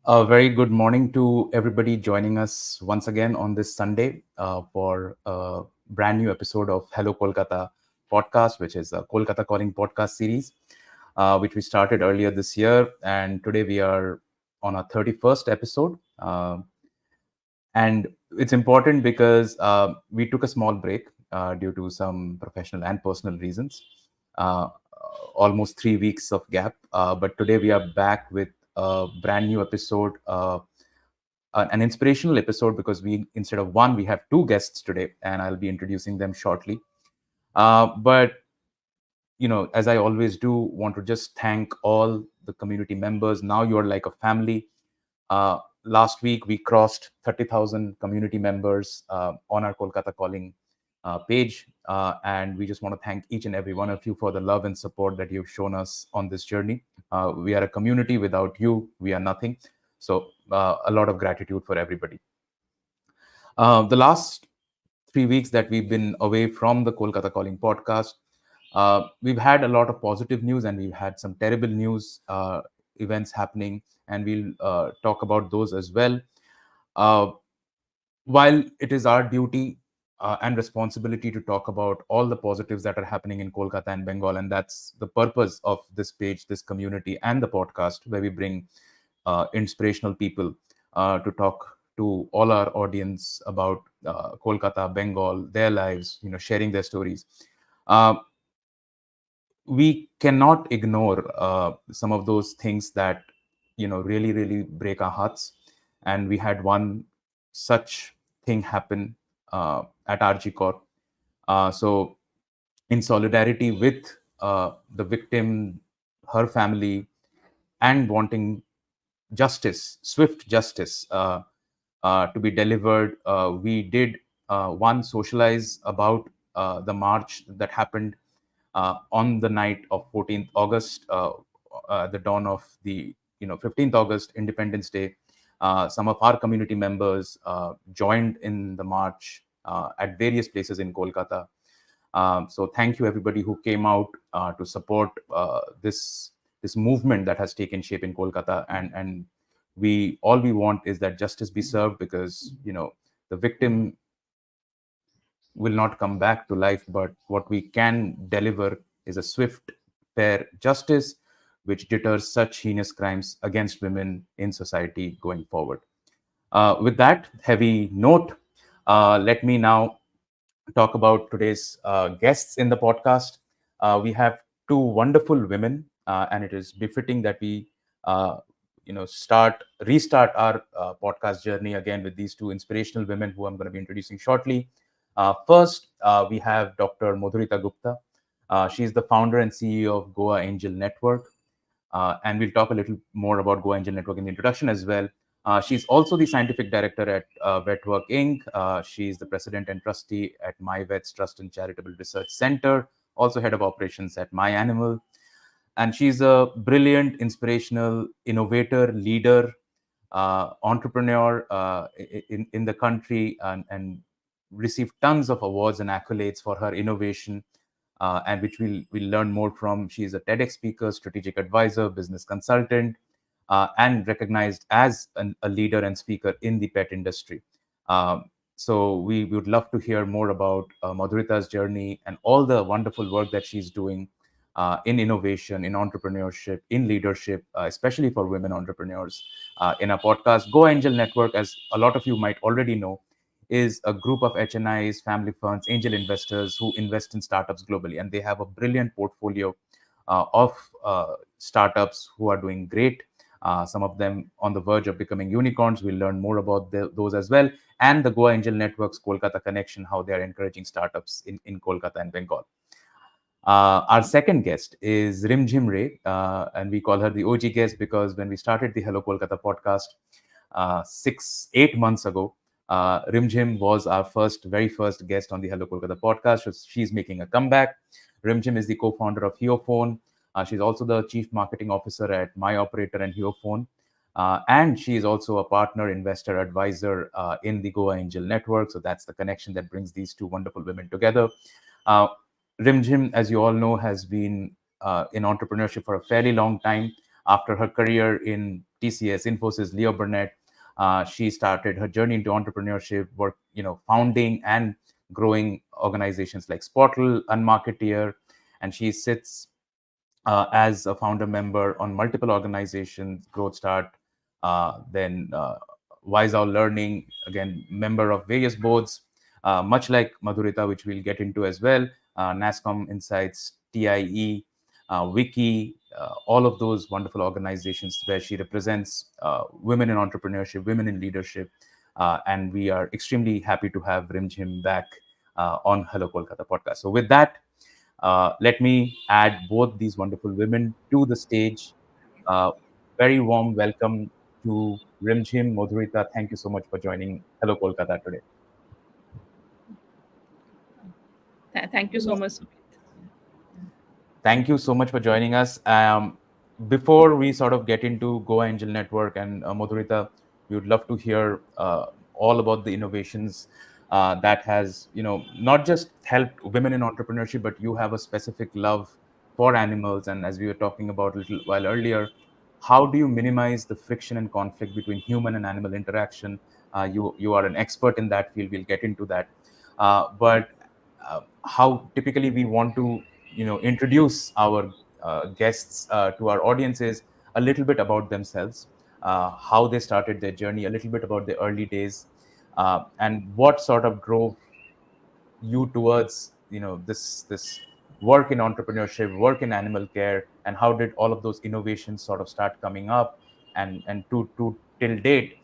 A very good morning to everybody joining us once again on this Sunday for a brand new episode of Hello Kolkata podcast, which is a Kolkata Calling podcast series, which we started earlier this year. And today we are on our 31st episode. And it's important because we took a small break due to some professional and personal reasons, uh, almost 3 weeks of gap. But today we are back with a brand new episode, an inspirational episode because we, instead of one, we have two guests today, and I'll be introducing them shortly. But as I always do, want to just thank all the community members. Now you're like a family. Last week, we crossed 30,000 community members on our Kolkata Calling page. And we just want to thank each and every one of you for the love and support that you've shown us on this journey. We are a community. Without you, we are nothing. So, a lot of gratitude for everybody. The last 3 weeks that we've been away from the Kolkata Calling podcast, we've had a lot of positive news and we've had some terrible news events happening, and we'll talk about those as well. Uh, while it is our duty and responsibility to talk about all the positives that are happening in Kolkata and Bengal, and that's the purpose of this page, this community, and the podcast, where we bring inspirational people to talk to all our audience about Kolkata, Bengal, their lives, sharing their stories. Uh, we cannot ignore some of those things that really really break our hearts, and we had one such thing happen at RG Corp. So in solidarity with the victim, her family, and wanting justice, swift justice, to be delivered, we did one socialize about the march that happened on the night of 14th August, the dawn of the 15th August, Independence Day. Some of our community members joined in the march at various places in Kolkata. So thank you everybody who came out to support this movement that has taken shape in Kolkata, and we want is that justice be served, because the victim will not come back to life, but what we can deliver is a swift, fair justice which deters such heinous crimes against women in society going forward. With that heavy note, let me now talk about today's guests in the podcast. We have two wonderful women, and it is befitting that we, restart our podcast journey again with these two inspirational women who I'm going to be introducing shortly. First, we have Dr. Madhurita Gupta. She's the founder and CEO of Goa Angel Network. And we'll talk a little more about Goa Angel Network in the introduction as well. She's also the scientific director at Vetwork Inc. She's the president and trustee at MyVets Trust and Charitable Research Center, also head of operations at My Animal. And she's a brilliant, inspirational, innovator, leader, entrepreneur in the country, and received tons of awards and accolades for her innovation, and which we'll learn more from. She is a TEDx speaker, strategic advisor, business consultant, and recognized as a leader and speaker in the pet industry. So we would love to hear more about Madhurita's journey and all the wonderful work that she's doing in innovation, in entrepreneurship, in leadership, especially for women entrepreneurs. In our podcast, Go Angel Network, as a lot of you might already know, is a group of HNIs, family funds, angel investors who invest in startups globally. And they have a brilliant portfolio of startups who are doing great. Some of them on the verge of becoming unicorns. We'll learn more about those as well. And the Goa Angel Network's Kolkata connection, how they are encouraging startups in Kolkata and Bengal. Our second guest is Rimjhim Ray, and we call her the OG guest because when we started the Hello Kolkata podcast 8 months ago, Rimjhim was our very first guest on the Hello Kolkata podcast. So she's making a comeback. Rimjhim is the co-founder of HeoPhone. She's also the chief marketing officer at My Operator and HeoPhone. And she is also a partner, investor, advisor in the Goa Angel Network. So that's the connection that brings these two wonderful women together. Rimjhim, as you all know, has been in entrepreneurship for a fairly long time. After her career in TCS, Infosys, Leo Burnett. She started her journey into entrepreneurship, work, founding and growing organizations like Sportal, Unmarketeer, and she sits as a founder member on multiple organizations, Growth Start, then Wise Our Learning, again, member of various boards, much like Madhurita, which we'll get into as well, NASCOM Insights, TIE, Wiki, all of those wonderful organizations where she represents women in entrepreneurship, women in leadership. And we are extremely happy to have Rimjhim back on Hello Kolkata podcast. So with that, let me add both these wonderful women to the stage. Uh, Very warm welcome to Rimjhim, Madhurita. Thank you so much for joining Hello Kolkata today. Thank you so much. Thank you so much for joining us. Before we sort of get into Goa Angel Network and Madhurita, we would love to hear all about the innovations that has, not just helped women in entrepreneurship, but you have a specific love for animals. And as we were talking about a little while earlier, how do you minimize the friction and conflict between human and animal interaction? You are an expert in that field. We'll get into that. But how typically we want to introduce our guests to our audiences a little bit about themselves, how they started their journey, a little bit about the early days, and what sort of drove you towards this work in entrepreneurship, work in animal care, and how did all of those innovations sort of start coming up, and to till date,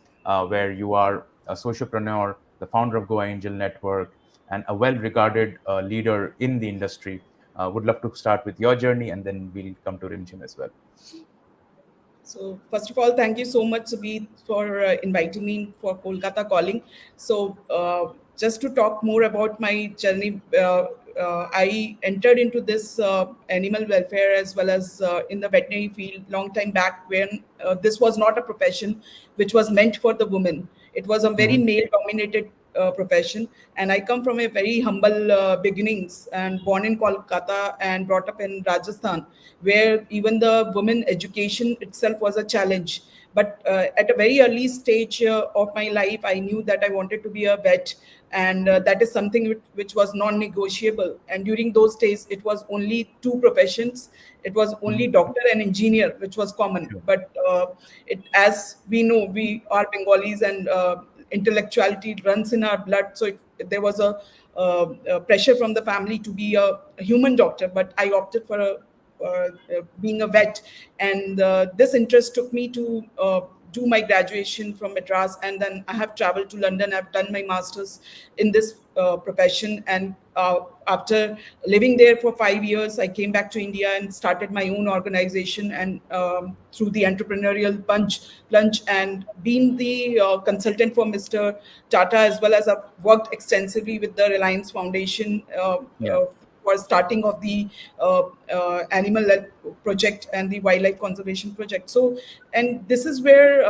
where you are a sociopreneur, the founder of Goa Angel Network, and a well-regarded leader in the industry. Would love to start with your journey, and then we'll come to Rimjhim as well. So first of all, thank you so much, Subhi, for inviting me for Kolkata Calling. So just to talk more about my journey, I entered into this animal welfare as well as in the veterinary field long time back when this was not a profession which was meant for the women. It was a very Mhm. male-dominated profession, and I come from a very humble beginnings and born in Kolkata and brought up in Rajasthan, where even the women education itself was a challenge. But at a very early stage of my life, I knew that I wanted to be a vet, and that is something which was non-negotiable. And during those days, it was only two professions. It was only Mhm. doctor and engineer, which was common. Sure. But as we know, we are Bengalis, and intellectuality runs in our blood. So there was a pressure from the family to be a human doctor, but I opted for being a vet, and this interest took me to do my graduation from Madras, and then I have traveled to London. I've done my masters in this profession, and after living there for 5 years, I came back to India and started my own organization, and through the entrepreneurial plunge, and being the consultant for Mr. Tata, as well as I've worked extensively with the Reliance Foundation Yeah. for starting of the animal project and the wildlife conservation project. So, and this is where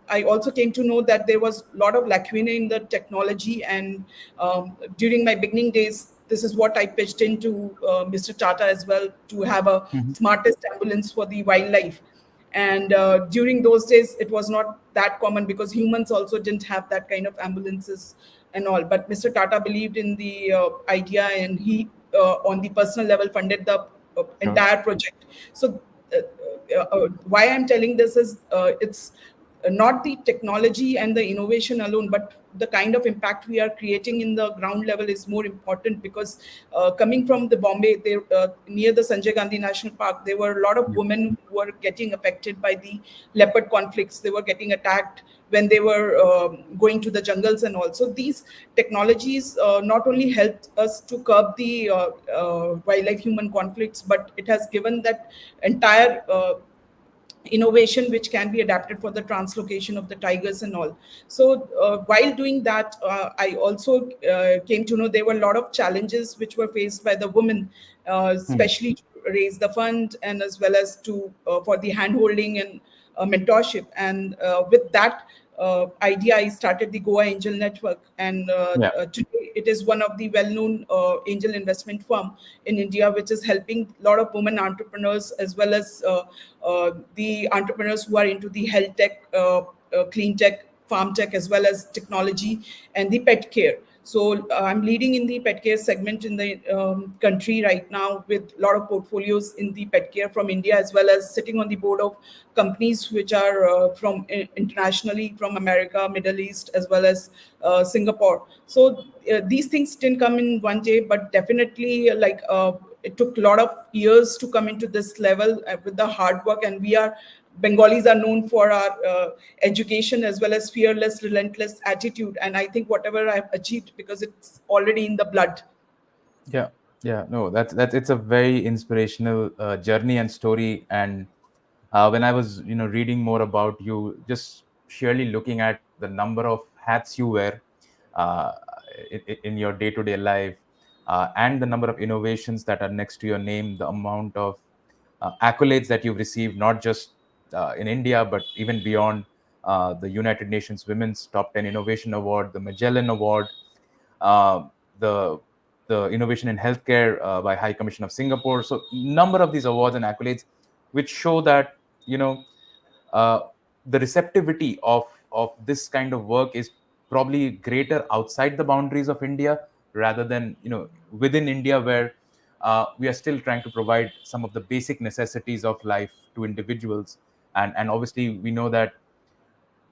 I also came to know that there was a lot of lacuna in the technology. And during my beginning days, this is what I pitched into Mr. Tata as well, to have a Mhm. smartest ambulance for the wildlife. And during those days, it was not that common because humans also didn't have that kind of ambulances and all. But Mr. Tata believed in the idea, and he, on the personal level, funded the Sure. entire project. So, why I'm telling this is it's not the technology and the innovation alone, but the kind of impact we are creating in the ground level is more important. Because coming from the Bombay, there near the Sanjay Gandhi National Park, there were a lot of Yeah. women who were getting affected by the leopard conflicts. They were getting attacked when they were going to the jungles, and also these technologies not only helped us to curb the wildlife human conflicts, but it has given that entire innovation which can be adapted for the translocation of the tigers and all. So while doing that, I also came to know there were a lot of challenges which were faced by the women, Mhm. especially to raise the fund, and as well as to for the hand holding and mentorship. And with that, idea, I started the Goa Angel Network, and Yeah. today it is one of the well-known angel investment firm in India, which is helping a lot of women entrepreneurs as well as the entrepreneurs who are into the health tech, clean tech, farm tech, as well as technology and the pet care. So I'm leading in the pet care segment in the country right now, with a lot of portfolios in the pet care from India, as well as sitting on the board of companies which are from internationally, from America, Middle East, as well as Singapore. So these things didn't come in one day, but definitely it took a lot of years to come into this level with the hard work. And we are Bengalis are known for our education as well as fearless, relentless attitude. And I think whatever I've achieved, because it's already in the blood. Yeah, yeah, no, that's it's a very inspirational journey and story. And when I was, reading more about you, just sheerly looking at the number of hats you wear uh, in your day-to-day life, and the number of innovations that are next to your name, the amount of accolades that you've received, not just in India, but even beyond, the United Nations Women's Top 10 Innovation Award, the Magellan Award, uh, the the innovation in healthcare by High Commission of Singapore. So number of these awards and accolades, which show that you know uh, the receptivity of this kind of work is probably greater outside the boundaries of India rather than within India, where we are still trying to provide some of the basic necessities of life to individuals. And obviously we know that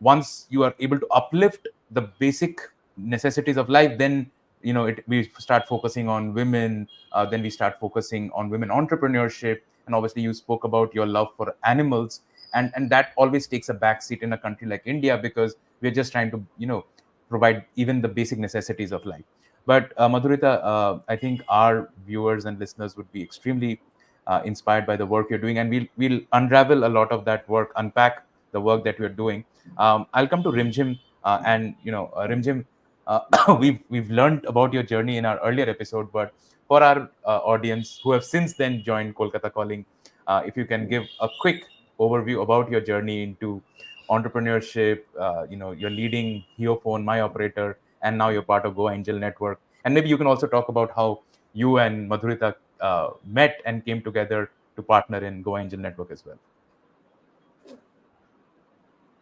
once you are able to uplift the basic necessities of life, then we start focusing on women, then we start focusing on women entrepreneurship. And obviously you spoke about your love for animals, and that always takes a back seat in a country like India, because we're just trying to provide even the basic necessities of life. But Madhurita, I think our viewers and listeners would be extremely inspired by the work you're doing, and we'll unravel a lot of that work, unpack the work that we're doing. I'll come to Rimjhim, and Rimjhim, we've learned about your journey in our earlier episode, but for our audience who have since then joined Kolkata Calling, if you can give a quick overview about your journey into entrepreneurship. You're leading Heophone, My Operator, and now you're part of Go Angel Network. And maybe you can also talk about how you and Madhurita met and came together to partner in Go Angel Network as well.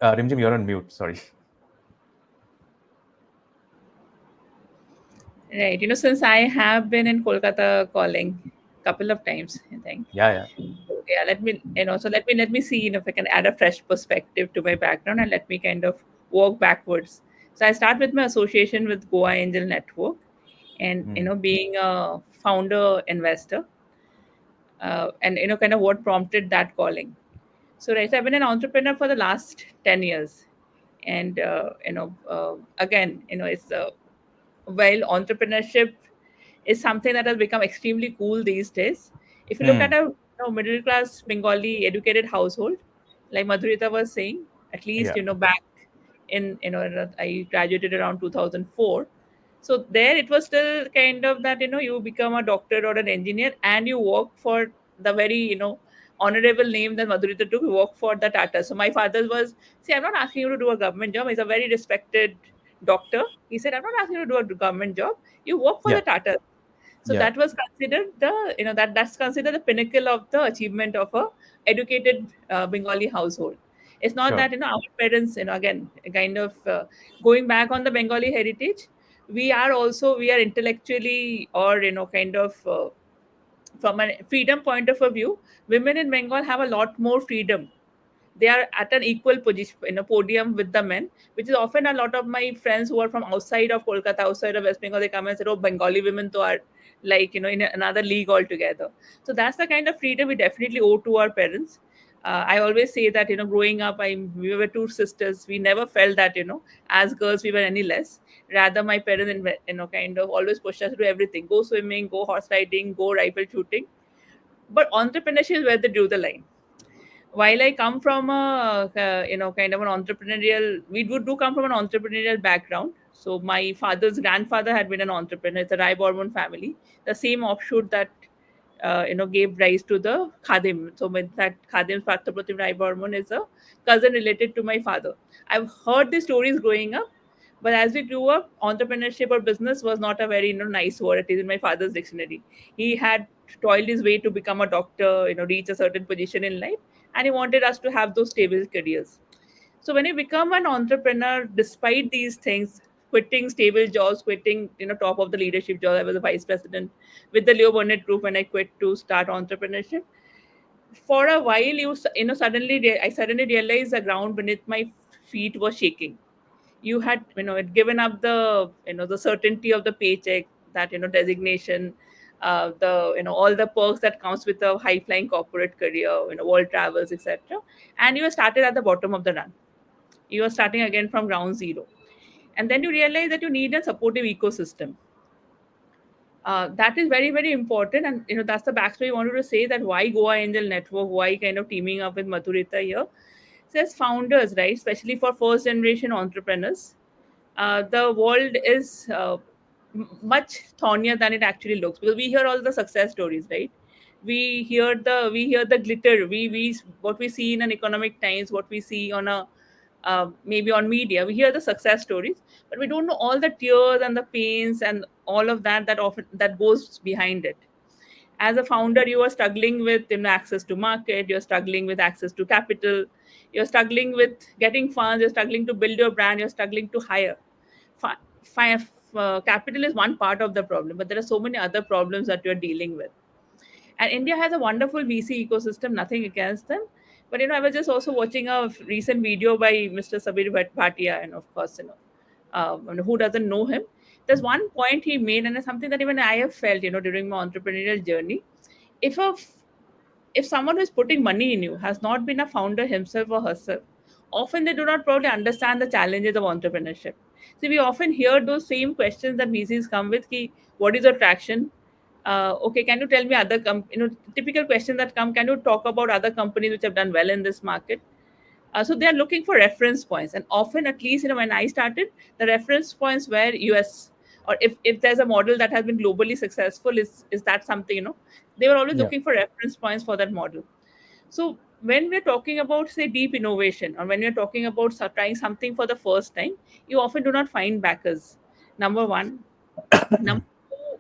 Rimjim, you're on mute. Sorry. Right. Since I have been in Kolkata calling couple of times, I think. Yeah, yeah. Yeah, let me see, if I can add a fresh perspective to my background, and let me kind of walk backwards. So I start with my association with Goa Angel Network, and being a founder investor, and kind of what prompted that calling. So right, so I've been an entrepreneur for the last 10 years, and again, it's while entrepreneurship is something that has become extremely cool these days. If you look at Hmm. a middle class Bengali educated household, like Madhurita was saying, at least Yeah. back in I graduated around 2004. So there it was still kind of that you become a doctor or an engineer, and you work for the very honorable name that Madhurita took. You work for the Tata. So my father was, see, I'm not asking you to do a government job. He's a very respected doctor. He said, I'm not asking you to do a government job. You work for Yeah. the Tata. So Yeah. that was considered that's considered the pinnacle of the achievement of a educated Bengali household. It's not Sure. that our parents, again, kind of going back on the Bengali heritage. We are intellectually, or kind of from a freedom point of a view, women in Bengal have a lot more freedom. They are at an equal position in a podium with the men, which is often a lot of my friends who are from outside of Kolkata, outside of West Bengal, they come and say, oh, Bengali women to are like, in another league altogether. So that's the kind of freedom we definitely owe to our parents. I always say that, growing up, we were two sisters. We never felt that, as girls, we were any less. Rather, my parents, kind of always pushed us to do everything: go swimming, go horse riding, go rifle shooting. But entrepreneurship is where they drew the line. While I come from a kind of an entrepreneurial, we do come from an entrepreneurial background. So my father's grandfather had been an entrepreneur. It's a Rai Borman family, the same offshoot that gave rise to the Khadim. So with that Khadim Parthapratim Rai Burman is a cousin related to my father. I've heard the stories growing up, but as we grew up, entrepreneurship or business was not a very nice word. It is in my father's dictionary. He had toiled his way to become a doctor, reach a certain position in life, and he wanted us to have those stable careers. So when you become an entrepreneur, despite these things, quitting stable jobs, quitting top of the leadership job, I was a vice president with the Leo Burnett Group when I quit to start entrepreneurship. For a while, I suddenly realized the ground beneath my feet was shaking. You had had given up the the certainty of the paycheck, that designation, the all the perks that comes with a high flying corporate career, world travels, etc. And you were started at the bottom of the run. You are starting again from ground zero, and then you realize that you need a supportive ecosystem. That is very, very important, and that's the backstory I wanted to say, that why Goa Angel Network, why kind of teaming up with Madhurita here. So as founders, right, especially for first generation entrepreneurs, the world is much thornier than it actually looks, because we hear all the success stories, right? We hear the glitter. We what we see in an economic times, what we see on a maybe on media. We hear the success stories, but we don't know all the tears and the pains and all of that often that goes behind it. As a founder, you are struggling with access to market, you're struggling with access to capital, you're struggling with getting funds, you're struggling to build your brand, you're struggling to hire. Capital is one part of the problem, but there are so many other problems that you're dealing with. And India has a wonderful VC ecosystem, nothing against them. But I was just also watching a recent video by Mr. Sabir Bhatia, and of course, who doesn't know him? There's one point he made, and it's something that even I have felt, during my entrepreneurial journey. If a if someone who is putting money in you has not been a founder himself or herself, often they do not probably understand the challenges of entrepreneurship. See, we often hear those same questions that VCs come with: ki, what is your traction? Okay, can you tell me other typical questions that come? Can you talk about other companies which have done well in this market? So they are looking for reference points, and often, at least when I started, the reference points were US, or if there's a model that has been globally successful, is that something they were always Yeah. looking for reference points for that model. So when we're talking about, say, deep innovation, or when we're talking about trying something for the first time, you often do not find backers. Number one. Number two,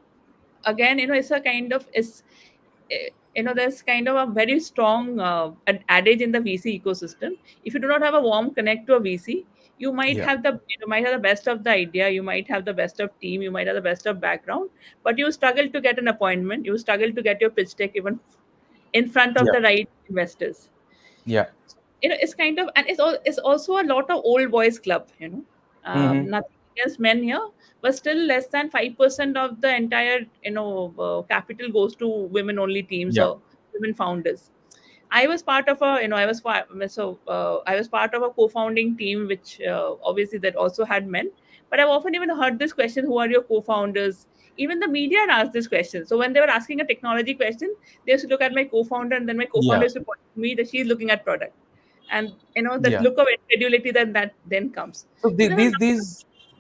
again, it's a kind of is there's kind of a very strong adage in the VC ecosystem. If you do not have a warm connect to a VC, you might Yeah. have the might have the best of the idea, you might have the best of team, you might have the best of background, but you struggle to get an appointment, you struggle to get your pitch deck even in front of Yeah. the right investors. Yeah. It's kind of, and it's also a lot of old boys club. Hmm. Nothing against men here, but still less than 5% of the entire capital goes to women only teams Yeah. or women founders. I was part of a, I was part of a co-founding team, which obviously that also had men. But I've often even heard this question: Who are your co-founders? Even the media had asked this question. So when they were asking a technology question, they used to look at my co-founder, and then my co-founder Yeah. used to point to me that she's looking at product, and that Yeah. look of incredulity that then comes. So So there were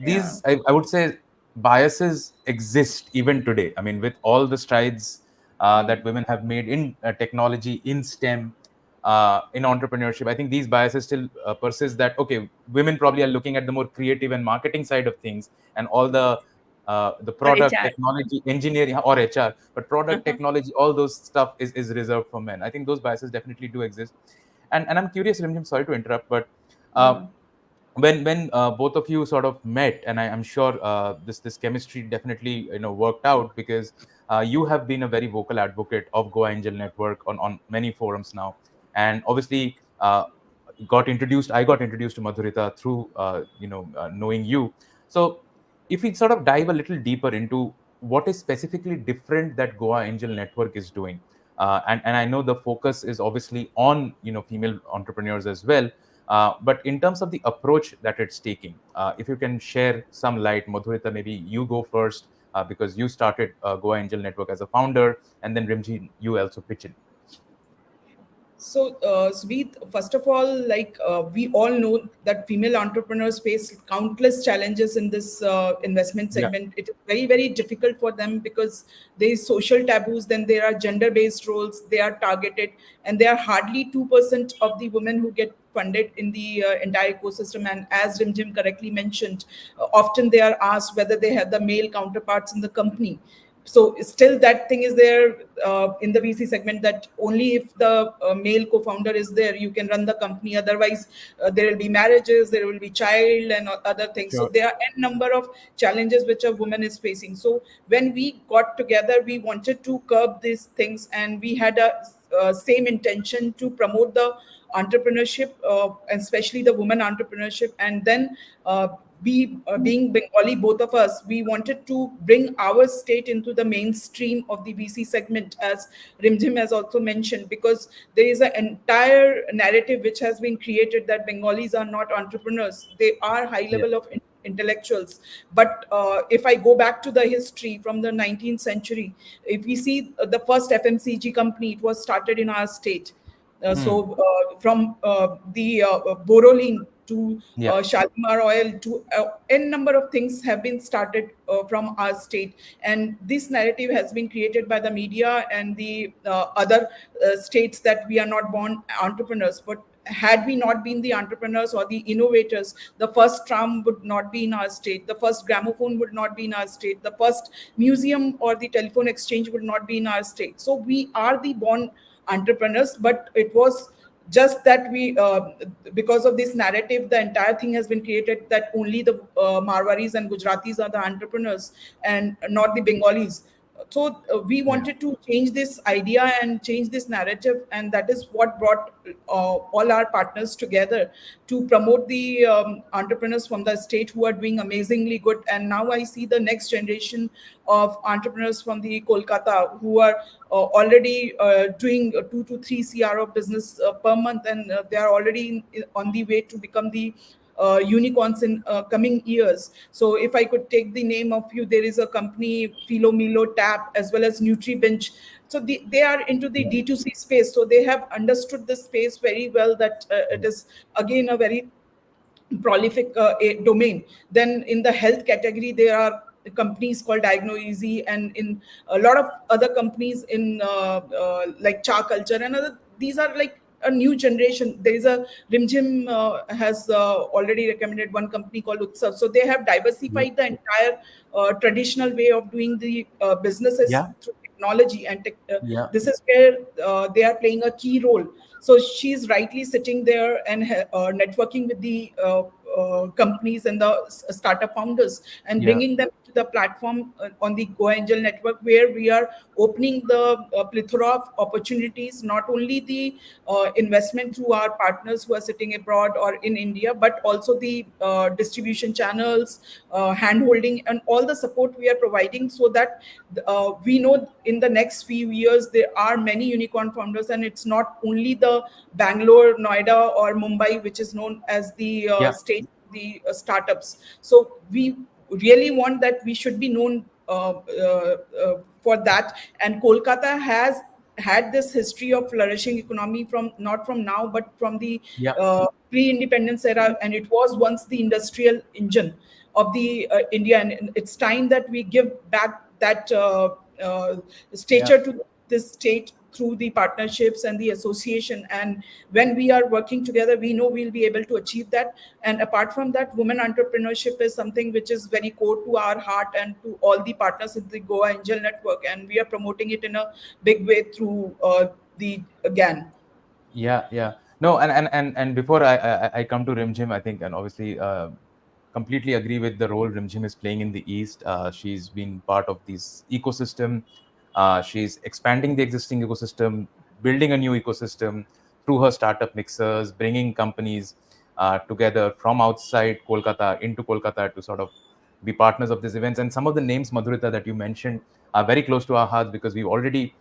yeah. I would say biases exist even today. I mean, with all the strides that women have made in technology, in STEM, in entrepreneurship, I think these biases still persist. That okay, women probably are looking at the more creative and marketing side of things, and all the Or product HR. technology, engineering, or HR, but product technology, all those stuff is reserved for men. I think those biases definitely do exist. And I'm curious, Rimjim, sorry to interrupt, but uh, when both of you sort of met, and I'm sure this chemistry definitely worked out, because you have been a very vocal advocate of Goa Angel Network on many forums now, and obviously I got introduced to Madhurita through knowing you. So if we sort of dive a little deeper into what is specifically different that Goa Angel Network is doing, and I know the focus is obviously on female entrepreneurs as well, but in terms of the approach that it's taking, if you can share some light, Madhurita, maybe you go first, because you started Goa Angel Network as a founder, and then Rimji, you also pitch in. Sweet, first of all, we all know that female entrepreneurs face countless challenges in this investment Yeah. segment. It is very, very difficult for them because there is social taboos, then there are gender-based roles, they are targeted, and there are hardly 2% of the women who get funded in the entire ecosystem. And as Rimjim correctly mentioned, often they are asked whether they have the male counterparts in the company. So still that thing is there in the VC segment, that only if the male co-founder is there you can run the company. Otherwise there will be marriages, there will be child and other things. So Sure. there are n number of challenges which a woman is facing. So when we got together, we wanted to curb these things, and we had a same intention to promote the entrepreneurship, especially the women entrepreneurship. And then being Bengali, both of us, we wanted to bring our state into the mainstream of the VC segment, as Rimjhim has also mentioned, because there is an entire narrative which has been created that Bengalis are not entrepreneurs. They are high Yeah. level of intellectuals. But if I go back to the history from the 19th century, if we see the first FMCG company, it was started in our state. Hmm. From the Borolin to Yeah. Shalimar oil to n number of things have been started from our state, and this narrative has been created by the media and the other states that we are not born entrepreneurs. But had we not been the entrepreneurs or the innovators, the first tram would not be in our state, the first gramophone would not be in our state, the first museum or the telephone exchange would not be in our state. So we are the born entrepreneurs, but it was just that we because of this narrative, the entire thing has been created that only the Marwaris and Gujaratis are the entrepreneurs and not the Bengalis. So we Yeah. wanted to change this idea and change this narrative, and that is what brought all our partners together to promote the entrepreneurs from the state who are doing amazingly good. And now I see the next generation of entrepreneurs from the Kolkata who are already doing 2 to 3 CR of business per month, and they are already on the way to become the unicorns in coming years. So if I could take the name of you, there is a company Philomilo Tap as well as NutriBench. So they are into the Yeah. D2C space, so they have understood the space very well, that it Yeah. is again a very prolific domain. Then in the health category, there are companies called DiagnoEasy, and in a lot of other companies in like Cha Culture and other. These are like a new generation. There is a Rimjhim has already recommended one company called Utsav. So they have Yeah. diversified the entire traditional way of doing the businesses Yeah. through technology, and Yeah. this is where they are playing a key role. So she's rightly sitting there and networking with the companies and the startup founders, and Yeah. bringing them to the platform on the Go Angel network, where we are opening the plethora of opportunities, not only the investment through our partners who are sitting abroad or in India, but also the distribution channels, hand holding, and all the support we are providing, so that we know in the next few years there are many unicorn founders, and it's not only the Bangalore, Noida, or Mumbai, which is known as the Yeah. state the startups. So we really want that we should be known for that. And Kolkata has had this history of flourishing economy from not from now, but from the Yeah. pre-independence era, and it was once the industrial engine of the India. And it's time that we give back that uh, Yeah. stature to this state through the partnerships and the association. And when we are working together, we know we'll be able to achieve that. And apart from that, women entrepreneurship is something which is very core to our heart and to all the partners in the Goa Angel Network, and we are promoting it in a big way through the GAN. Yeah, yeah. No, and before I come to Rimjhim, I think, and obviously completely agree with the role Rimjhim is playing in the East. She's been part of this ecosystem. She's expanding the existing ecosystem, building a new ecosystem through her startup mixers, bringing companies together from outside Kolkata into Kolkata to sort of be partners of these events. And some of the names, Madhurita, that you mentioned are very close to our hearts because we've already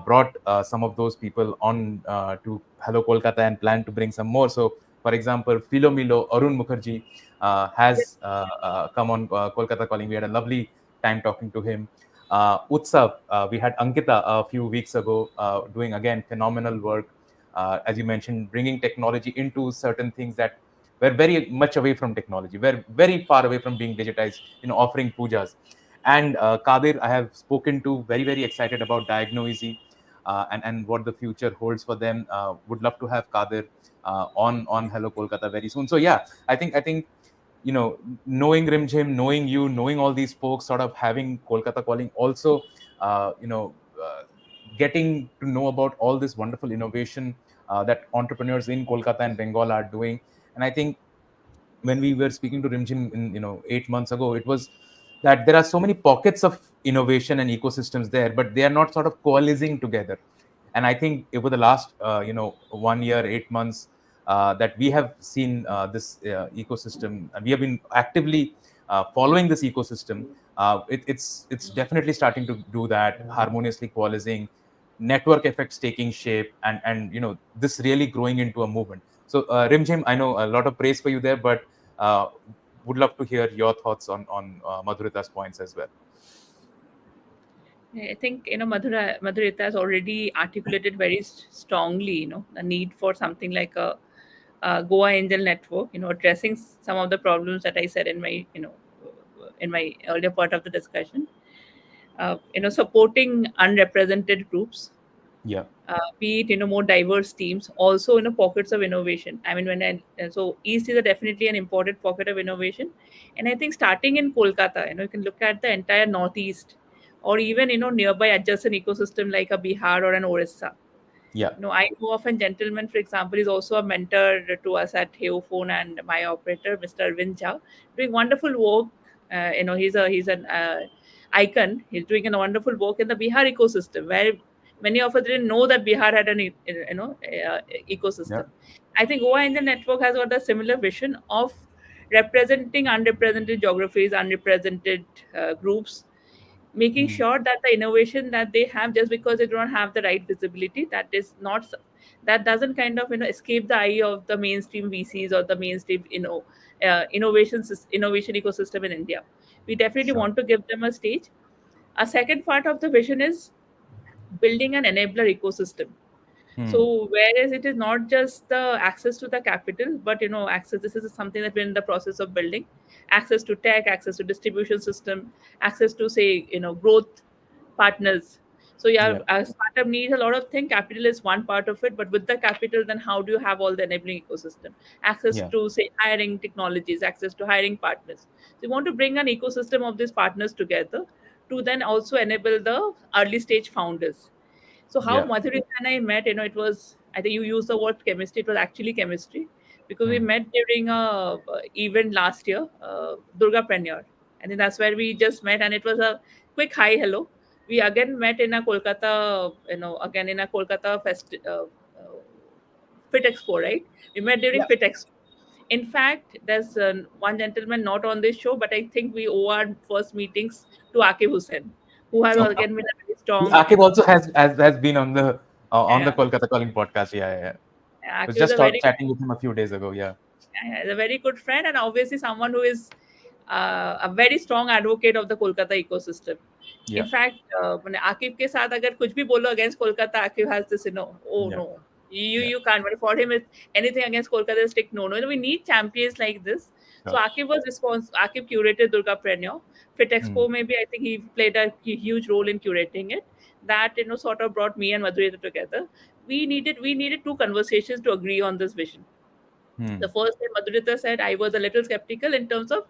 brought some of those people on to Hello Kolkata and plan to bring some more. So, for example, Philomilo Arun Mukherjee has come on Kolkata Calling. We had a lovely time talking to him. Utsav, we had Ankita a few weeks ago doing again phenomenal work. as you mentioned, bringing technology into certain things that were very much away from technology, were very far away from being digitized, offering pujas. And Kadir, I have spoken to, very, very excited about Diagnoeasy, and what the future holds for them. Would love to have Kadir on Hello Kolkata very soon. So yeah, I think knowing Rimjhim, knowing you, knowing all these folks, sort of having Kolkata calling, also uh, you know uh, getting to know about all this wonderful innovation that entrepreneurs in Kolkata and Bengal are doing. And I think when we were speaking to Rimjim in 8 months ago, it was that there are so many pockets of innovation and ecosystems there, but they are not sort of coalescing together. And I think over the last 1 year, 8 months, that we have seen this ecosystem, and we have been actively following this ecosystem. It's definitely starting to do that, harmoniously coalescing, network effects taking shape, and this really growing into a movement. So, Rimjim, I know a lot of praise for you there, but uh, would love to hear your thoughts on Madhurita's points as well. I think Madhurita has already articulated very strongly, the need for something like a Goa Angel Network, addressing some of the problems that I said in my in my earlier part of the discussion. Supporting unrepresented groups, Yeah, be it more diverse teams, also pockets of innovation. I mean, so East is definitely an important pocket of innovation, and I think starting in Kolkata, you can look at the entire Northeast, or even nearby adjacent ecosystem like a Bihar or an Orissa. yeah, I know of a gentleman, for example, is also a mentor to us at Heophone, and my operator, Mr. Rinjhim, doing wonderful work. He's an icon. He's doing a wonderful work in the Bihar ecosystem, where many of us didn't know that Bihar had an yeah, ecosystem. I think Goa Angel Network has got a similar vision of representing underrepresented geographies, underrepresented groups, making mm, sure that the innovation that they have, just because they do not have the right visibility, that doesn't kind of escape the eye of the mainstream VCs or the mainstream innovation ecosystem in India. We definitely sure. want to give them a stage. A second part of the vision is building an enabler ecosystem. Hmm, So whereas it is not just the access to the capital, but access, this is something that we're in the process of building. Access to tech, access to distribution system, access to, say, growth partners. So yeah, yeah, a startup needs a lot of things. Capital is one part of it, but with the capital, then how do you have all the enabling ecosystem? Access yeah, to, say, hiring technologies, access to hiring partners. So you want to bring an ecosystem of these partners together to then also enable the early stage founders. So how yeah. Madhurita and I met, it was, I think you used the word chemistry. It was actually chemistry, because we Hmm, met during a event last year, Durga Preneur. I think that's where we just met, and it was a quick hi hello. We again met in a Kolkata, again in a Kolkata Fit Expo, right? We met during Yeah. Fit Expo. In fact, there's one gentleman not on this show, but I think we owe our first meetings to Akib Hussain, who has okay. again been a very strong, Akib also has been on the yeah, Kolkata Calling podcast. Yeah, yeah, yeah. I was Akib is just a very chatting with him a few days ago. Yeah, is a very good friend, and obviously someone who is a very strong advocate of the Kolkata ecosystem. yeah, In fact, मैंने आकिब के साथ अगर कुछ भी बोलो against Kolkata, Akib has this, oh yeah, no, you yeah. you can't. But for him, it's anything against Kolkata is strict no, no. We need champions like this. So Sure. Akib curated Durga Preneur. Fit Hmm, Expo, maybe I think he played a huge role in curating it. That sort of brought me and Madhurita together. We needed two conversations to agree on this vision. The hmm, first time Madhurita said, I was a little skeptical in terms of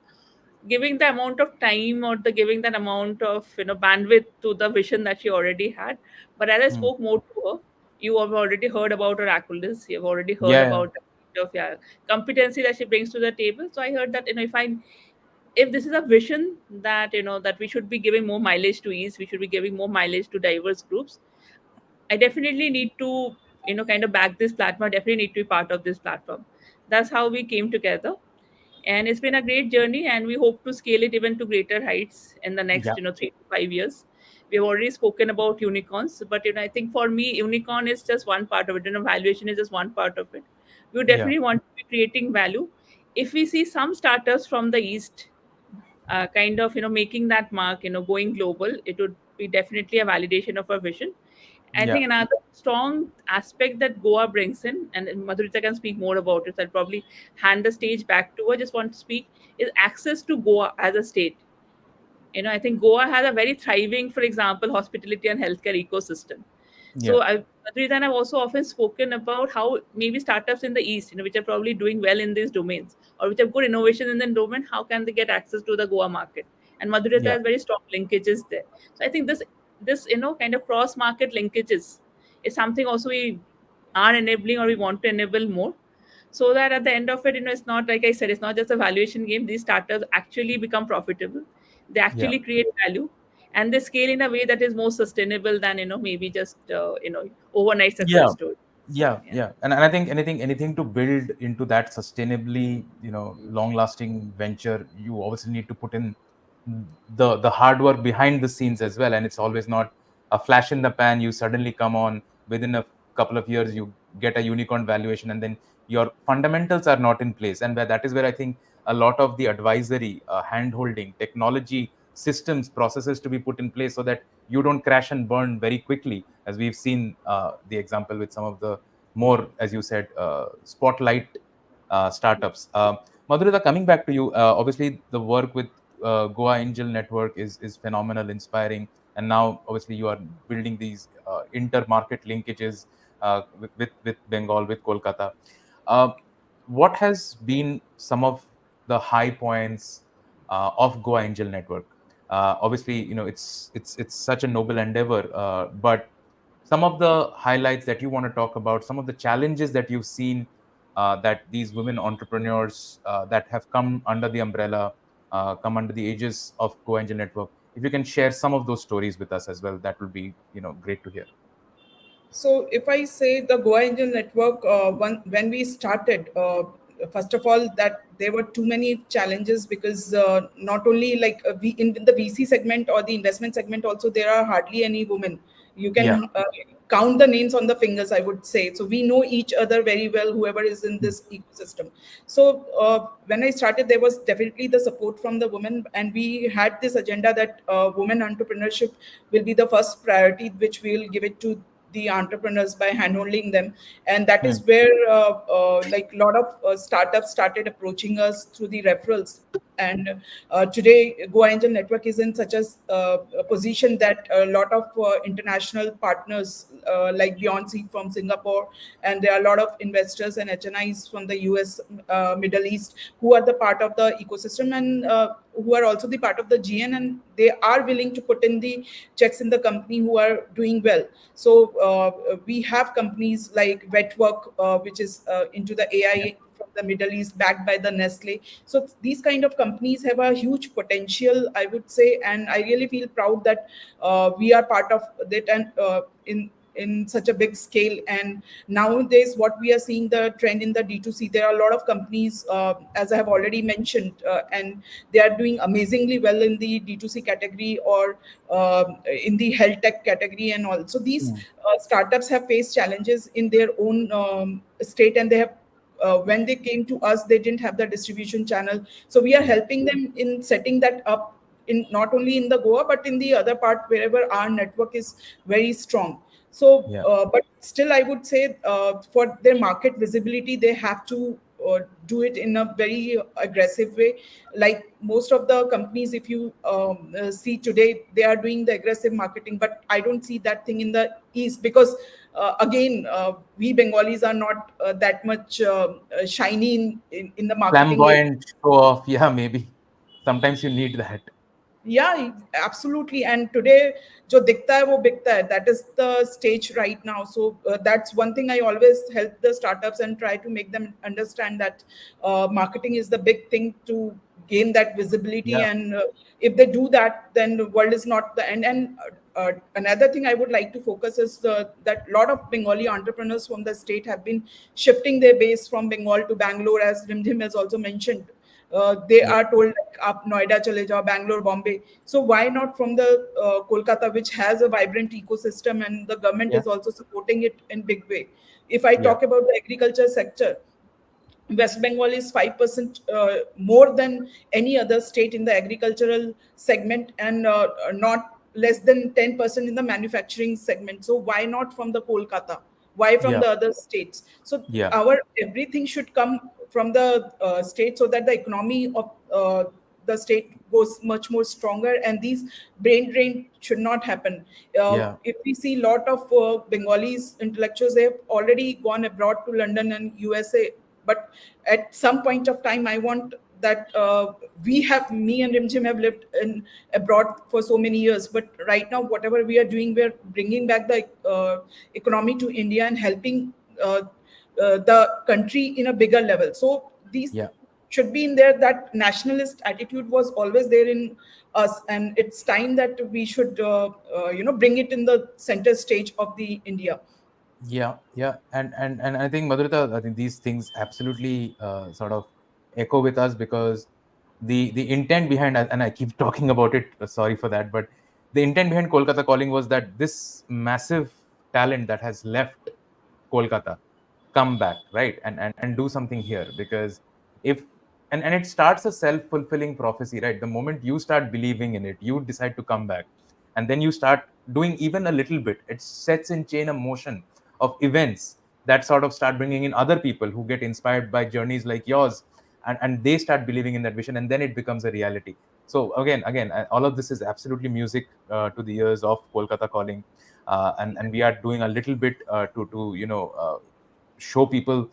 giving the amount of time, or the giving that amount of bandwidth to the vision that she already had. But as I hmm. spoke more to her, you have already heard about her accolades. You have already heard Yeah, yeah, about the kind of, yeah, competency that she brings to the table. So I heard that if this is a vision that that we should be giving more mileage to East, we should be giving more mileage to diverse groups. I definitely need to, kind of back this platform. I definitely need to be part of this platform. That's how we came together. And it's been a great journey, and we hope to scale it even to greater heights in the next, yeah, 3 to 5 years. We have already spoken about unicorns, but I think for me, unicorn is just one part of it. Valuation is just one part of it. We yeah, definitely want to be creating value. If we see some startups from the East, kind of making that mark, going global, it would be definitely a validation of our vision. I Yeah. think another strong aspect that Goa brings in, and Madhurita can speak more about it, so I'll probably hand the stage back to her. Just want to speak is access to Goa as a state. I think Goa has a very thriving, for example, hospitality and healthcare ecosystem. Yeah. So Madhurita and I've also often spoken about how maybe startups in the East, which are probably doing well in these domains or which have good innovation in the domain, how can they get access to the Goa market? And Madhurita Yeah. has very strong linkages there. So I think this kind of cross market linkages is something also we are enabling or we want to enable more, so that at the end of it, it's not, like I said, it's not just a valuation game. These startups actually become profitable, they Yeah. actually create value, and they scale in a way that is more sustainable than maybe just overnight Yeah. success story. Yeah, Yeah. yeah, and I think anything to build into that sustainably, long lasting venture, you obviously need to put in the hard work behind the scenes as well. And it's always not a flash in the pan. You suddenly come on, within a couple of years you get a unicorn valuation, and then your fundamentals are not in place. And that is where I think a lot of the advisory, hand holding, technology, systems, processes to be put in place, so that you don't crash and burn very quickly, as we've seen the example with some of the more, as you said, spotlight startups. Madhurita, coming back to you, obviously the work with Goa Angel Network is phenomenal, inspiring, and now obviously you are building these inter-market linkages with Bengal, with Kolkata. Uh, what has been some of the high points of Goa Angel Network? Obviously, it's such a noble endeavor, but some of the highlights that you want to talk about, some of the challenges that you've seen, that these women entrepreneurs that have come under the umbrella, come under the aegis of Go Angel Network. If you can share some of those stories with us as well, that would be great to hear. So if I say the Goa Angel Network, when we started, first of all, that there were too many challenges, because not only like we in the VC segment or the investment segment also, there are hardly any women. You Yeah. can count the names on the fingers, I would say. So we know each other very well, whoever is in this ecosystem. So when I started, there was definitely the support from the women, and we had this agenda that women entrepreneurship will be the first priority, which we will give it to the entrepreneurs by handholding them. And that is Hmm. where like a lot of startups started approaching us through the referrals. And today Go Angel Network is in such a position that a lot of international partners like Beyonce from Singapore, and there are a lot of investors and HNIs from the US, Middle East, who are the part of the ecosystem, and who are also the part of the GN, and they are willing to put in the checks in the company who are doing well. So we have companies like Wetwork, which is into the AI from the Middle East, backed by the Nestle. So these kind of companies have a huge potential, I would say, and I really feel proud that we are part of that, and in such a big scale. And nowadays what we are seeing, the trend in the D2C, there are a lot of companies, as I have already mentioned, and they are doing amazingly well in the D2C category, or in the health tech category. And also these Hmm. startups have faced challenges in their own state, and they have when they came to us, they didn't have the distribution channel. So we are Yeah. helping them in setting that up, in not only in the Goa but in the other part wherever our network is very strong. So Yeah. but still I would say, for their market visibility, they have to do it in a very aggressive way. Like most of the companies, if you see today, they are doing the aggressive marketing, but I don't see that thing in the east, because again, we Bengalis are not that much shiny in the marketing area. Flamboyant show off. Yeah, maybe. Sometimes you need that. Yeah, absolutely. And today jo dikhta hai wo bikta hai, that is the stage right now. So that's one thing I always help the startups and try to make them understand, that marketing is the big thing to gain that visibility. Yeah. And if they do that, then the world is not the end. And another thing I would like to focus is that a lot of Bengali entrepreneurs from the state have been shifting their base from Bengal to Bangalore, as Rimjhim has also mentioned. They Yeah. are told like up Noida chale jao, Bangalore, Bombay. So why not from the Kolkata, which has a vibrant ecosystem, and the government Yeah. is also supporting it in big way. If I Yeah. talk about the agriculture sector, West Bengal is 5% more than any other state in the agricultural segment, and not less than 10% in the manufacturing segment. So why not from the Kolkata? Why from Yeah. the other states? So Yeah. our everything should come from the state, so that the economy of the state goes much more stronger, and these brain drain should not happen. Yeah. If we see a lot of Bengalis intellectuals, they have already gone abroad to London and USA, but at some point of time I want that we have me and Rimjhim have lived in abroad for so many years, but right now whatever we are doing, we are bringing back the economy to India and helping the country in a bigger level. So these Yeah. should be in there. That nationalist attitude was always there in us, and it's time that we should bring it in the center stage of the India. Yeah, yeah, and I think Madhurita, I think these things absolutely sort of echo with us, because the intent behind, and I keep talking about it. Sorry for that, but the intent behind Kolkata Calling was that this massive talent that has left Kolkata come back, right, and do something here. Because if and it starts a self-fulfilling prophecy, right? The moment you start believing in it, you decide to come back, and then you start doing even a little bit, it sets in chain of motion of events that sort of start bringing in other people who get inspired by journeys like yours, and they start believing in that vision, and then it becomes a reality. So again, all of this is absolutely music to the ears of Kolkata Calling. And we are doing a little bit to show people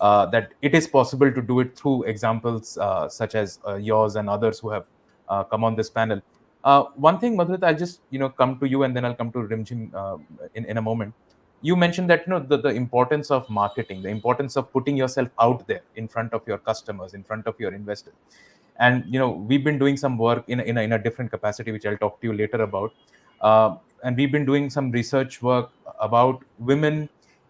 that it is possible to do it through examples such as yours and others who have come on this panel. One thing, Madhurita, I'll just come to you, and then I'll come to Rimjhim in a moment. You mentioned that the importance of marketing, the importance of putting yourself out there in front of your customers, in front of your investors. And we've been doing some work in a different capacity, which I'll talk to you later about. And we've been doing some research work about women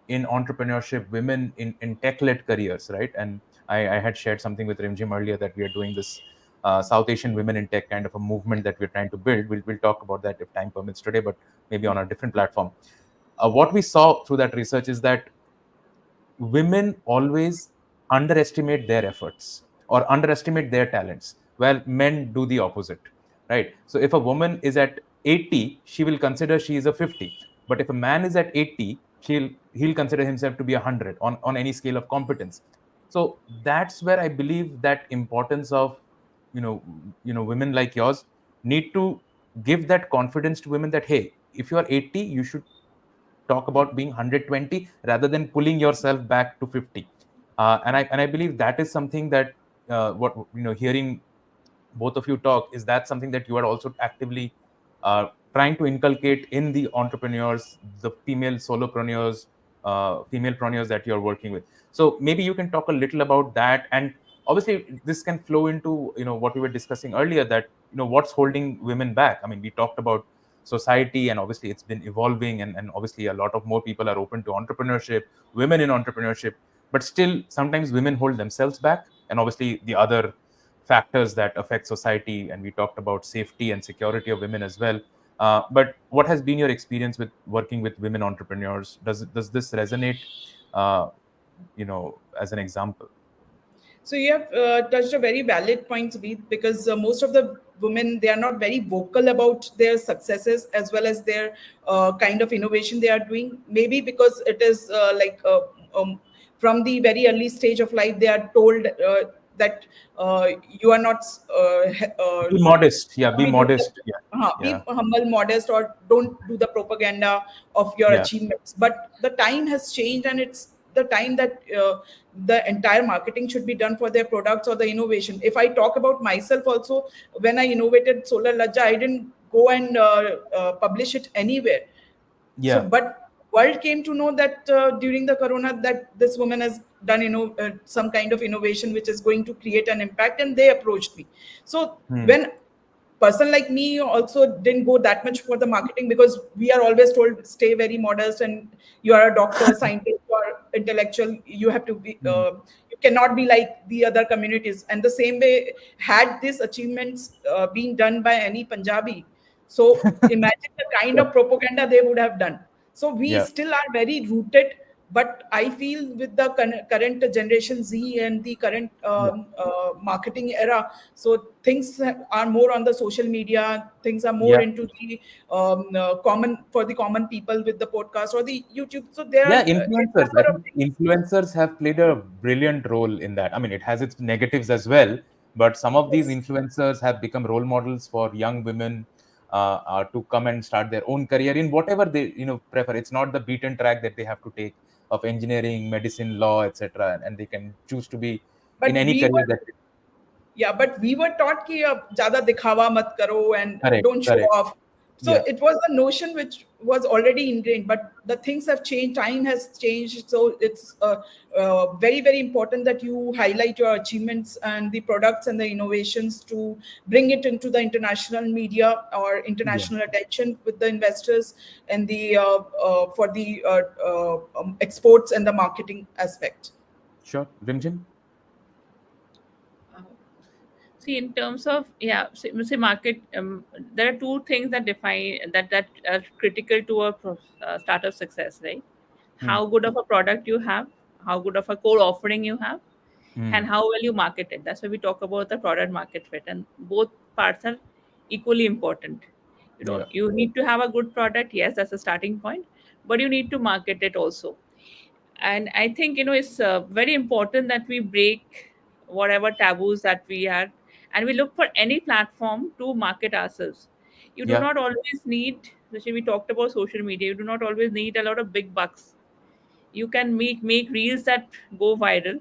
in entrepreneurship, women in tech-led careers, right? And I had shared something with Rimjim earlier, that we are doing this South Asian women in tech kind of a movement that we're trying to build. We'll talk about that if time permits today, but maybe on a different platform. What we saw through that research is that women always underestimate their efforts or underestimate their talents, while men do the opposite, right? So if a woman is at 80, she will consider she is a 50. But if a man is at 80, he'll consider himself to be 100 on any scale of competence. So that's where I believe that importance of women like yours need to give that confidence to women, that hey, if you are 80, you should talk about being 120 rather than pulling yourself back to 50. And I believe that is something that what hearing both of you talk, is that something that you are also actively trying to inculcate in the entrepreneurs, the female solopreneurs, female preneurs that you're working with. So maybe you can talk a little about that. And obviously this can flow into what we were discussing earlier, that what's holding women back. I mean, we talked about society, and obviously it's been evolving, and obviously a lot of more people are open to entrepreneurship, women in entrepreneurship, but still sometimes women hold themselves back. And obviously the other factors that affect society, and we talked about safety and security of women as well. But what has been your experience with working with women entrepreneurs? Does this resonate uh, as an example? So you have touched a very valid point, Sumit, because most of the women, they are not very vocal about their successes as well as their kind of innovation they are doing. Maybe because it is from the very early stage of life, they are told that you are not Be modest. Yeah, be I mean, modest. Yeah. Yeah. be humble, modest, or don't do the propaganda of your Yeah. achievements. But the time has changed, and it's the time that the entire marketing should be done for their products or the innovation. If I talk about myself also, when I innovated Solar Lajja, I didn't go and publish it anywhere. So, Yeah. but world came to know that during the corona, that this woman has done some kind of innovation which is going to create an impact, and they approached me. So Hmm. when person like me also didn't go that much for the marketing, because we are always told stay very modest, and you are a doctor, scientist, you are intellectual, you have to be Hmm. you cannot be like the other communities. And the same way, had these achievements been done by any Punjabi, so imagine the kind Yeah. of propaganda they would have done. So we Yeah. still are very rooted but I feel with the current generation Z and the current Yeah. marketing era, so things are more on the social media. Things are more Yeah. into the common, for the common people with the podcast or the YouTube. So there are Yeah, a influencers. I number of think things. influencers have played a brilliant role in that. I mean, it has its negatives as well, but some of these Yes. influencers have become role models for young women to come and start their own career in whatever they prefer. It's not the beaten track that they have to take of engineering, medicine, law, etc. And they can choose to be in But any we career were, that. yeah, but we were taught कि अब ज़्यादा दिखावा मत करो and Correct, don't show correct. off. So Yeah, it was a notion which was already ingrained, but the things have changed, time has changed. So it's very, very important that you highlight your achievements and the products and the innovations to bring it into the international media or yeah. international attention with the investors and the for the exports and the marketing aspect. Sure. Rimjin? Uh, See, in terms of, yeah, see market, there are two things that define that are critical to a startup success, right? Hmm. How good of a product you have, how good of a core offering you have, and Hmm. how well you market it. That's why we talk about the product market fit, and both parts are equally important. Yeah. You need to have a good product, yes, that's a starting point, but you need to market it also. And I think it's very important that we break whatever taboos that we had, and we look for any platform to market ourselves. You do Yeah. not always need, especially we talked about social media, you do not always need a lot of big bucks. You can make reels that go viral.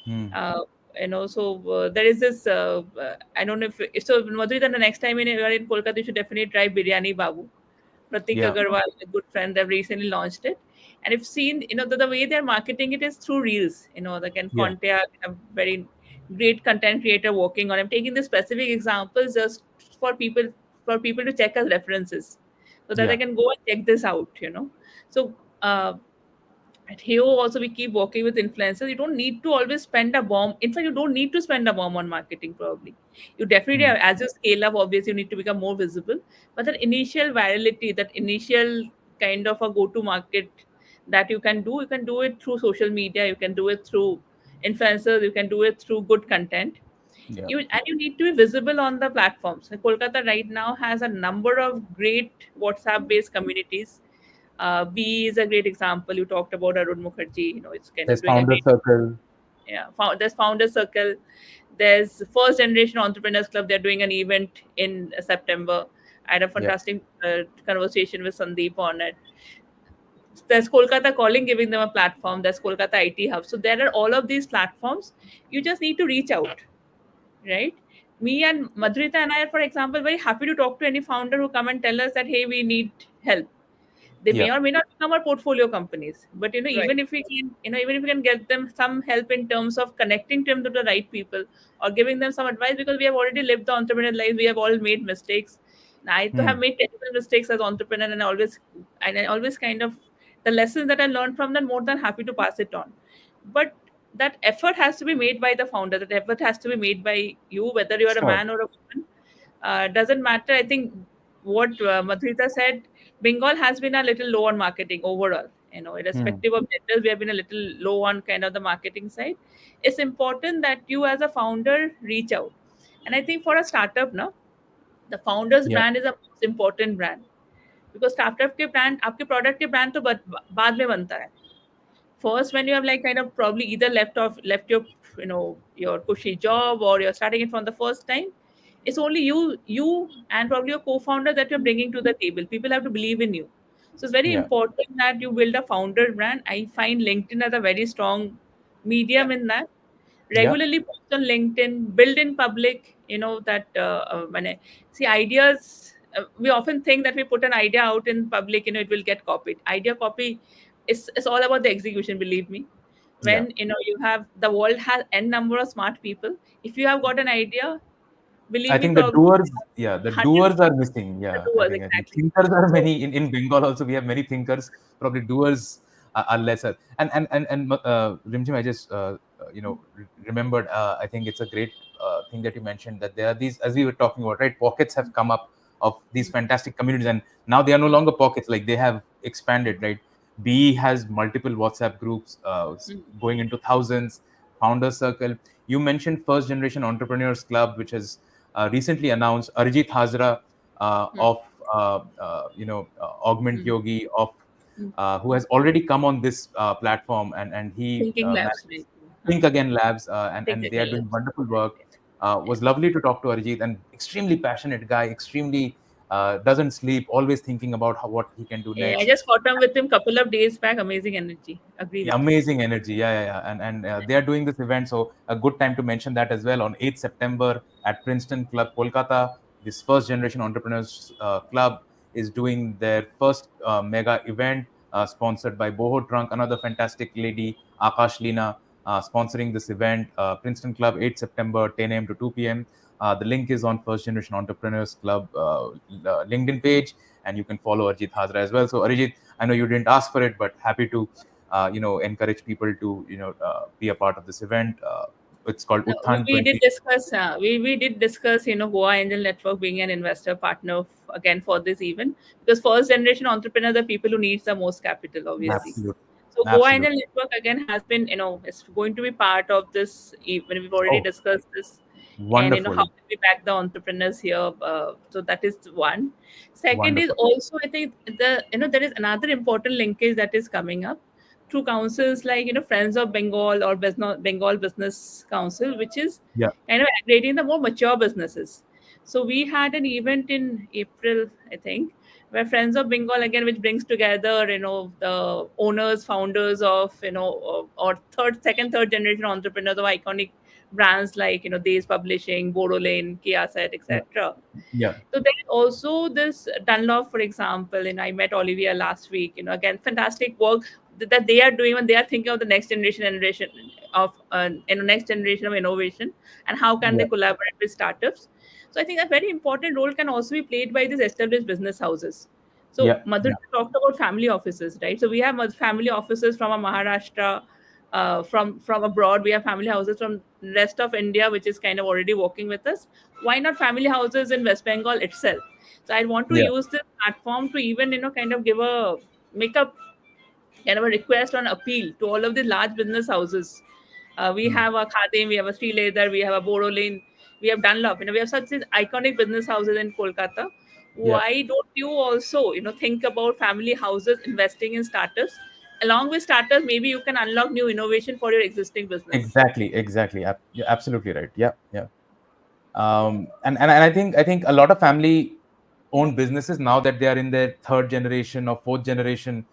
Hmm. uh, so there is this I don't know if so, Madhurita, the next time you are in Kolkata, you should definitely try Biryani Babu. Pratik Yeah. Agarwal, a good friend, they've recently launched it. And if seen, the way they're marketing it is through reels. They can Yeah. contact a very great content creator working on it. I'm taking the specific examples just for people for people to check as references, so that they Yeah. can go and check this out. So at Heo also we keep working with influencers. You don't need to always spend a bomb. In fact, you don't need to spend a bomb on marketing probably. You definitely Hmm. as you scale up, obviously you need to become more visible. But that initial virality, that initial kind of a go-to market that you can do it through social media, you can do it through influencers, you can do it through good content. Yeah. You need to be visible on the platforms. And Kolkata right now has a number of great WhatsApp-based communities. B is a great example. You talked about Arun Mukherjee. It's kind of There's doing a founder great. circle. Yeah, there's Founder Circle. There's First Generation Entrepreneurs Club. They're doing an event in September. I had a Yeah. fantastic conversation with Sandeep on it. There's Kolkata Calling, giving them a platform. There's Kolkata IT Hub. So there are all of these platforms. You just need to reach out, right? Me and Madhurita and I are, for example, very happy to talk to any founder who come and tell us that, hey, we need help. They Yeah. may or may not become our portfolio companies, but Right. even if we can, even if we can get them some help in terms of connecting them to the right people or giving them some advice, because we have already lived the entrepreneur life, we have all made mistakes. And I to have Hmm. made technical mistakes as entrepreneur, and I always kind of, the lessons that I learned from them, more than happy to pass it on. But that effort has to be made by the founder. That effort has to be made by you, whether you are a Sure. man or a woman. Doesn't matter. I think what Madhurita said, Bengal has been a little low on marketing overall. Hmm. Irrespective of genders, we have been a little low on kind of the marketing side. It's important that you, as a founder, reach out. And I think for a startup, no, the founder's Yeah. brand is the most important brand, because startup के brand, आपके product के brand तो बाद में बनता है. First, when you have like kind of probably either left your your cushy job, or you're starting it from the first time, it's only you and probably your co-founder that you're bringing to the table. People have to believe in you. So it's very Yeah. important that you build a founder brand. I find LinkedIn as a very strong Yeah. medium in that. Yeah. Regularly post on LinkedIn, build in public. That when I see ideas, we often think that we put an idea out in public, it will get copied. Idea copy is all about the execution. Believe me, Yeah. when you have, the world has n number of smart people. If you have got an idea, believe I me, think the probably doers, yeah, the 100 doers are missing. the Yeah, I doers, think exactly. thinkers are So many in Bengal also. We have many thinkers. Probably doers are lesser. And Rimjim, I just remembered. I think it's a great thing that you mentioned, that there are these, as we were talking about, right? Pockets have come up of these fantastic communities, and now they are no longer pockets. Like, they have expanded, right? BE has multiple WhatsApp groups Mm. going into thousands. Founders Circle. You mentioned First Generation Entrepreneurs Club, which has recently announced Arijit Hazra Mm. of Augment Mm. Yogi of Mm. who has already come on this platform, and he Thinking labs, manages right? Huh. Think Again Labs, Think and they are again doing labs. wonderful work. Correct. Was lovely to talk to Arijit, and extremely passionate guy, extremely doesn't sleep, always thinking about what he can do Yeah, I next. just caught up with him couple of days back. Amazing energy. Agree Yeah, with you. amazing energy. Yeah. And they are doing this event, so a good time to mention that as well. On 8th September at Princeton Club, Kolkata, this First Generation Entrepreneurs Club is doing their first mega event, sponsored by Boho Trunk, another fantastic lady, Akash Lina, sponsoring this event. Princeton Club, 8th September, 10 a.m. to 2 p.m. The link is on First Generation Entrepreneurs Club LinkedIn page, and you can follow Arjit Hazra as well. So Arijit, I know you didn't ask for it, but happy to encourage people to be a part of this event. It's called No, we, Utthan we did 20. discuss. We did discuss. Goa Angel Network being an investor partner again for this event, because first generation entrepreneurs are people who needs the most capital, obviously. Absolutely, So Goa Angel absolutely, Network again has been, it's going to be part of this. When we've already oh, discussed this, and how wonderful, can we back the entrepreneurs here? So that is one. Second is wonderful. also, I think, there is another important linkage that is coming up through councils like Friends of Bengal or Bengal Business Council, which is Yeah, kind of aggregating the more mature businesses. So we had an event in April, I think, where Friends of Bengal again, which brings together the owners, founders of or third generation entrepreneurs of iconic brands like Days Publishing, Bodo Lane, Kiaset, yeah, etc. yeah, So there is also this Dunlop, for example, and I met Olivia last week. Again, fantastic work that they are doing when they are thinking of the next generation of next generation of innovation, and how can they yeah, collaborate with startups. So I think a very important role can also be played by these established business houses. So yeah, Madhur yeah, talked about family offices, right? So we have family offices from a Maharashtra, from abroad. We have family houses from rest of India, which is kind of already working with us. Why not family houses in West Bengal itself? So I want to yeah, use this platform to even kind of make a kind of a request or an appeal to all of the large business houses. We mm, have a Khadim, we have a Sri Leather, we have a Borolin, we have Dunlop. We have such these iconic business houses in Kolkata. yeah. Why don't you also think about family houses investing in startups? Along with startups, maybe you can unlock new innovation for your existing business. Exactly, exactly. You're absolutely right. Yeah, yeah. And I think a lot of family owned businesses, now that they are in their third generation or fourth generation,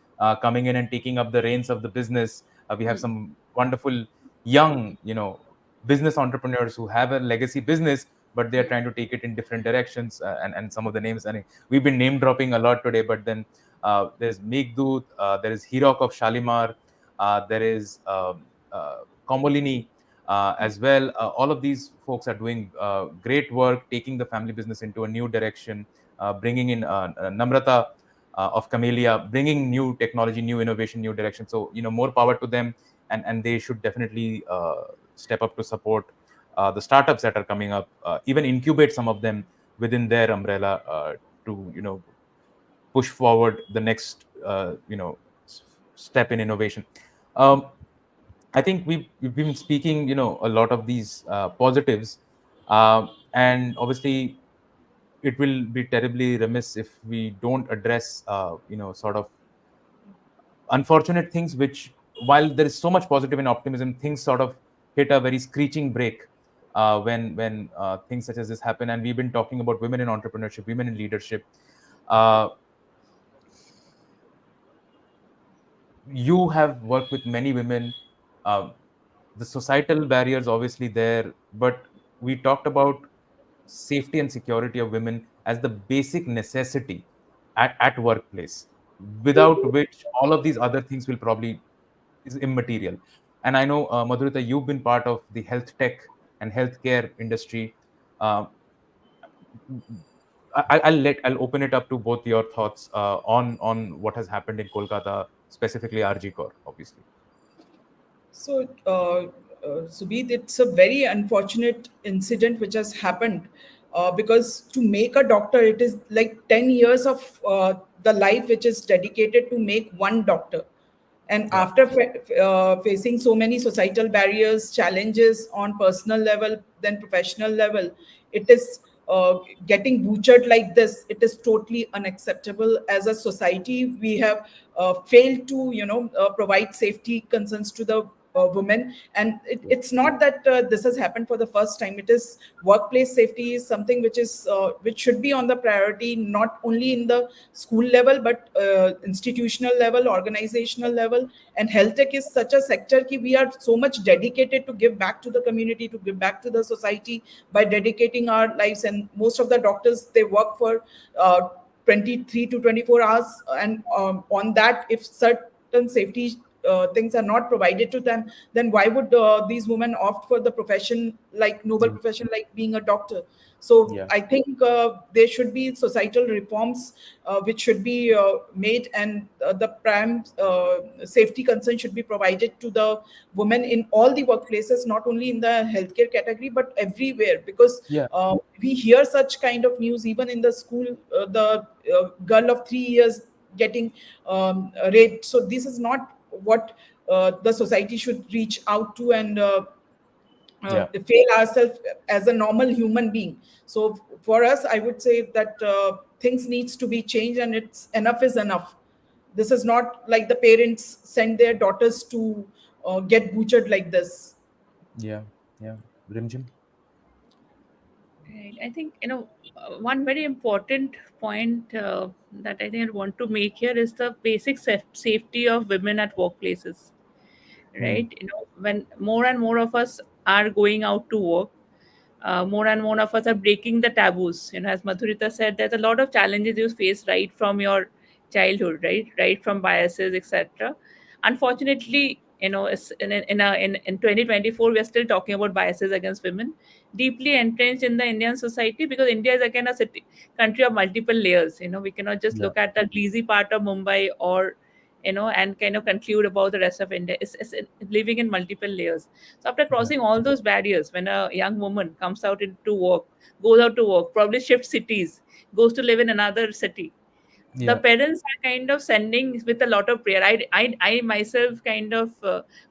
coming in and taking up the reins of the business. We have Hmm. some wonderful young business entrepreneurs who have a legacy business, but they are Hmm. trying to take it in different directions. And some of the names, I mean, we've been name dropping a lot today, but then there's Meghdut, there is Hirok of Shalimar, there is Komolini as well. All of these folks are doing great work, taking the family business into a new direction, bringing in Namrata of Camellia, bringing new technology, new innovation, new direction. So, more power to them, and they should definitely step up to support the startups that are coming up, even incubate some of them within their umbrella to, push forward the next, step in innovation. Um, I think we've been speaking, a lot of these positives, and obviously it will be terribly remiss if we don't address, sort of unfortunate things. Which, while there is so much positive and optimism, things sort of hit a very screeching break when things such as this happen. And we've been talking about women in entrepreneurship, women in leadership. Uh, you have worked with many women. Uh, the societal barriers obviously there, but we talked about safety and security of women as the basic necessity at workplace, without which all of these other things will probably is immaterial. And I know, Madhurita, you've been part of the health tech and healthcare industry. uh, I'll open it up to both your thoughts on what has happened in Kolkata, specifically RG Core, obviously. So, Subhit, it's a very unfortunate incident which has happened, because to make a doctor, it is like 10 years of the life which is dedicated to make one doctor. And Yeah. after facing so many societal barriers, challenges on personal level, then professional level, it is getting butchered like this. It is totally unacceptable. As a society, we have failed to, provide safety concerns to the women. And it's not that this has happened for the first time. It is workplace safety is something which should be on the priority, not only in the school level, but institutional level, organizational level. And health tech is such a sector ki we are so much dedicated to give back to the community, to give back to the society by dedicating our lives. And most of the doctors, they work for 23 to 24 hours, and on that, if certain safety things are not provided to them, then why would these women opt for the profession, like noble Mm. profession, like being a doctor? So Yeah. I think there should be societal reforms which should be made, and the prime safety concern should be provided to the women in all the workplaces, not only in the healthcare category, but everywhere. Because Yeah. we hear such kind of news even in the school, the girl of 3 years getting raped. So this is not what the society should reach out to, and Yeah. fail ourselves as a normal human being. So for us, I would say that things needs to be changed, and it's enough is enough. This is not like the parents send their daughters to get butchered like this. Yeah. Yeah. Rimjim. Right. I think, one very important point that I think I want to make here is the basic safety of women at workplaces. Mm. Right. When more and more of us are going out to work, more and more of us are breaking the taboos. As Madhurita said, there's a lot of challenges you face right from your childhood, right from biases, etc. Unfortunately, in 2024, we are still talking about biases against women, deeply entrenched in the Indian society, because India is again a country of multiple layers. We cannot just Yeah. look at the greasy part of Mumbai, or and kind of conclude about the rest of India. It's living in multiple layers. So after Yeah. crossing all those barriers, when a young woman comes out into work, goes out to work, probably shifts cities, goes to live in another city, the Yeah. parents are kind of sending with a lot of prayer. I myself kind of,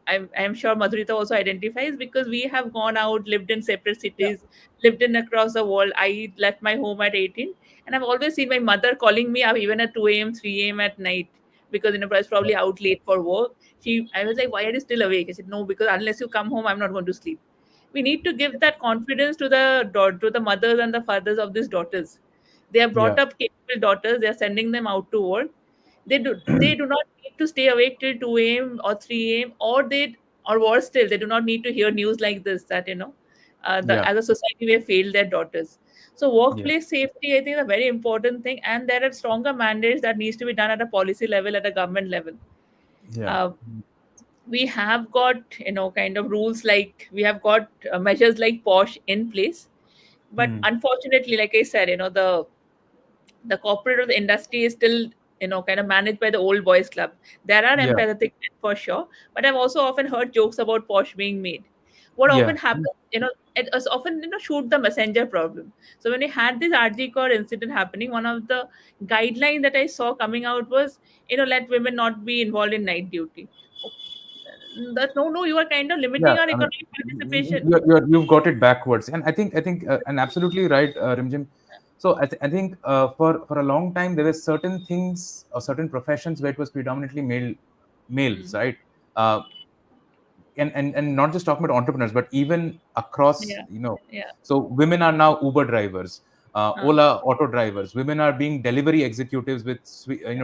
I'm sure Madhurita also identifies, because we have gone out, lived in separate Yeah. cities, lived in across the world. I left my home at 18, and I've always seen my mother calling me up even at 2 a.m., 3 a.m. at night, because I was Yeah. probably out late for work. I was like, "Why are you still awake?" I said, "No, because unless you come home, I'm not going to sleep." We need to give that confidence to the mothers and the fathers of these daughters. They are Yeah. brought up capable daughters. They are sending them out to work. They do not need to stay awake till 2 a.m. or 3 a.m., or worse still, they do not need to hear news like this, that Yeah. as a society we have failed their daughters. So Yeah. workplace safety, I think, is a very important thing, and there are stronger mandates that needs to be done at a policy level, at a government level. Yeah. Uh, we have got, kind of rules, like we have got measures like POSH in place, but Mm. unfortunately, like I said, the corporate of the industry is still, kind of managed by the old boys club. There are Yeah. empathetic men for sure, but I've also often heard jokes about Posh being made. What Yeah. often happens, it is often, shoot the messenger problem. So when we had this RG Core incident happening, one of the guidelines that I saw coming out was, let women not be involved in night duty. Oh, that, no, you are kind of Yeah. limiting our I mean, economic participation. you've got it backwards, and I think, and absolutely right, Rimjim. So I think for a long time there were certain things or certain professions where it was predominantly males, Mm. right? Uh, and not just talking about entrepreneurs, but even across, Yeah, yeah. so women are now Uber drivers, Uh, Ola auto drivers. Women are being delivery executives with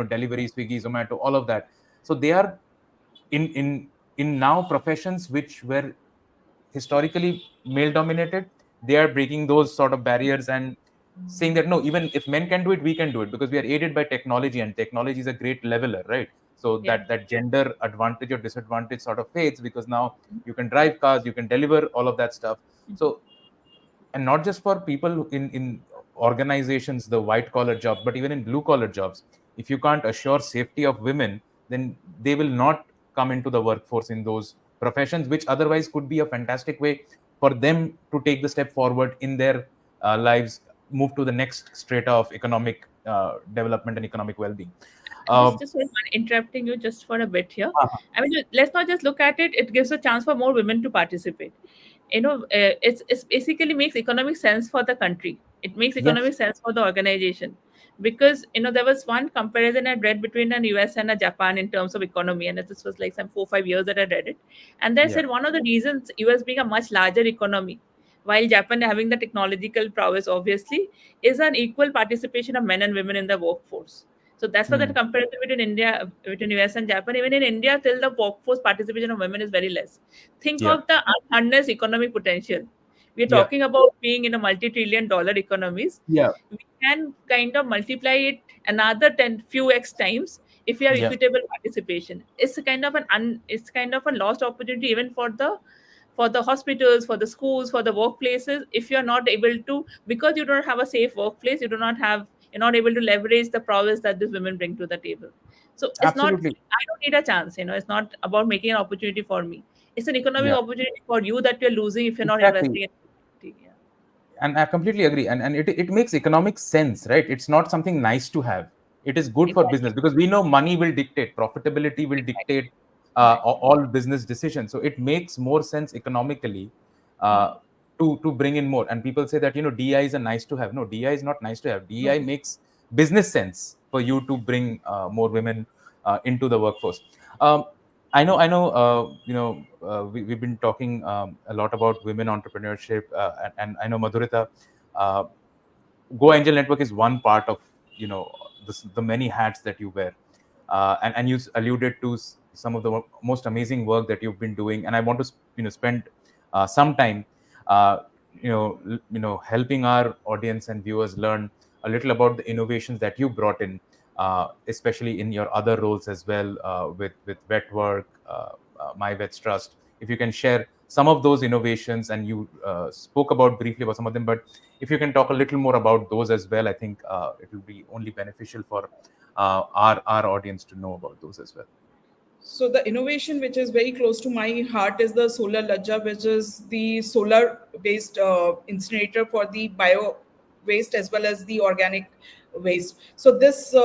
delivery, Swiggy, Zomato, all of that. So they are in now professions which were historically male dominated. They are breaking those sort of barriers and saying that no, even if men can do it, we can do it, because we are aided by technology, and technology is a great leveler, right? So yeah. that gender advantage or disadvantage sort of fades, because now you can drive cars, you can deliver all of that stuff. So, and not just for people in organizations, the white collar jobs, but even in blue collar jobs, if you can't assure safety of women, then they will not come into the workforce in those professions, which otherwise could be a fantastic way for them to take the step forward in their lives, move to the next strata of economic development and economic well-being. just Uh, just sort of interrupting you just for a bit here. uh, I mean, let's not just look at it. It gives a chance for more women to participate. It's basically makes economic sense for the country. It makes yes, economic sense for the organization, because there was one comparison I read between an US and a Japan in terms of economy, and this was like some 4 5 years that I read it, and they yeah, said one of the reasons US being a much larger economy, while Japan having the technological prowess, obviously, is an equal participation of men and women in the workforce. So that's why that hmm, comparison between India, between US and Japan, even in India, till the workforce participation of women is very less. Think yeah, of the unharnessed economic potential. We're yeah, talking about being in a multi-trillion dollar economies. yeah, We can kind of multiply it another 10 few x times if you have yeah. equitable participation. It's kind of a lost opportunity even for the hospitals, for the schools, for the workplaces. If you're not able to, because you don't have a safe workplace, you're not able to leverage the prowess that these women bring to the table. So it's not, Absolutely, I don't need a chance. It's not about making an opportunity for me. It's an economic yeah, opportunity for you that you're losing if you're not exactly. investing in it. Yeah. And I completely agree. And it makes economic sense, right? It's not something nice to have. It is good for Exactly. business because we know money will dictate, profitability will Exactly. dictate Exactly. all business decisions. So it makes more sense economically uh, to bring in more. And people say that DI is a nice to have. No, DI is not nice to have. DI No. makes business sense for you to bring more women into the workforce. Um, I know. We've been talking a lot about women entrepreneurship, and I know Madhurita. Uh, Go Angel Network is one part of the many hats that you wear, and you alluded to some of the most amazing work that you've been doing, and I want to spend some time uh, helping our audience and viewers learn a little about the innovations that you brought in, especially in your other roles as well, with vet work, my vets trust. If you can share some of those innovations, and you spoke about briefly about some of them, but if you can talk a little more about those as well, I think it will be only beneficial for our audience to know about those as well. So the innovation which is very close to my heart is the solar lajja, which is the solar based incinerator for the bio waste as well as the organic waste. So this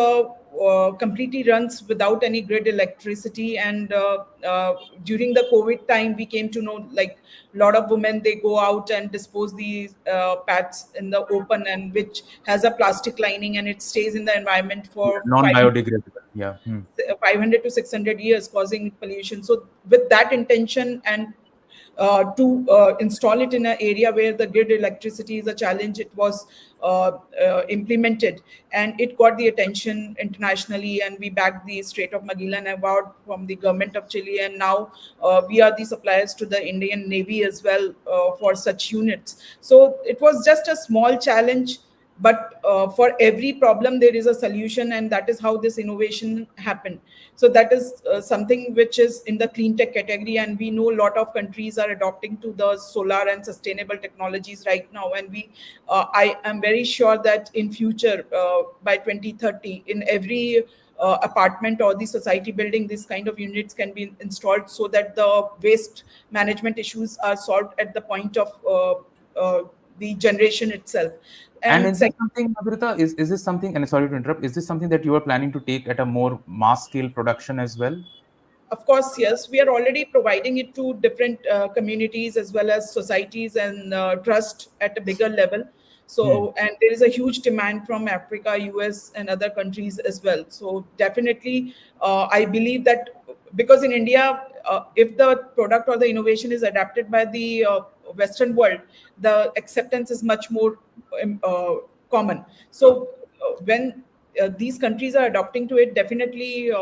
completely runs without any grid electricity. And during the COVID time, we came to know like a lot of women, they go out and dispose these pads in the open, and which has a plastic lining, and it stays in the environment Yeah, for non-biodegradable. Yeah. Hmm. 500 to 600 years, causing pollution. So with that intention, and to install it in an area where the grid electricity is a challenge, it was implemented, and it got the attention internationally, and we bagged the Strait of Magellan award from the government of Chile, and now we are the suppliers to the Indian Navy as well for such units. So it was just a small challenge, but for every problem there is a solution, and that is how this innovation happened. So that is something which is in the clean tech category, and we know a lot of countries are adopting to the solar and sustainable technologies right now, and we I am very sure that in future, by 2030, in every apartment or the society building, this kind of units can be installed, so that the waste management issues are solved at the point of the generation itself. And And is this something, Madhurita, is this something, and sorry to interrupt, is this something that you are planning to take at a more mass scale production as well? of course, yes, we are already providing it to different communities as well as societies and trust at a bigger level. Hmm. So, and there is a huge demand from Africa, US, and other countries as well. So, definitely, I believe that because in India, if the product or the innovation is adapted by the Western world, the acceptance is much more common. So, when these countries are adopting to it, definitely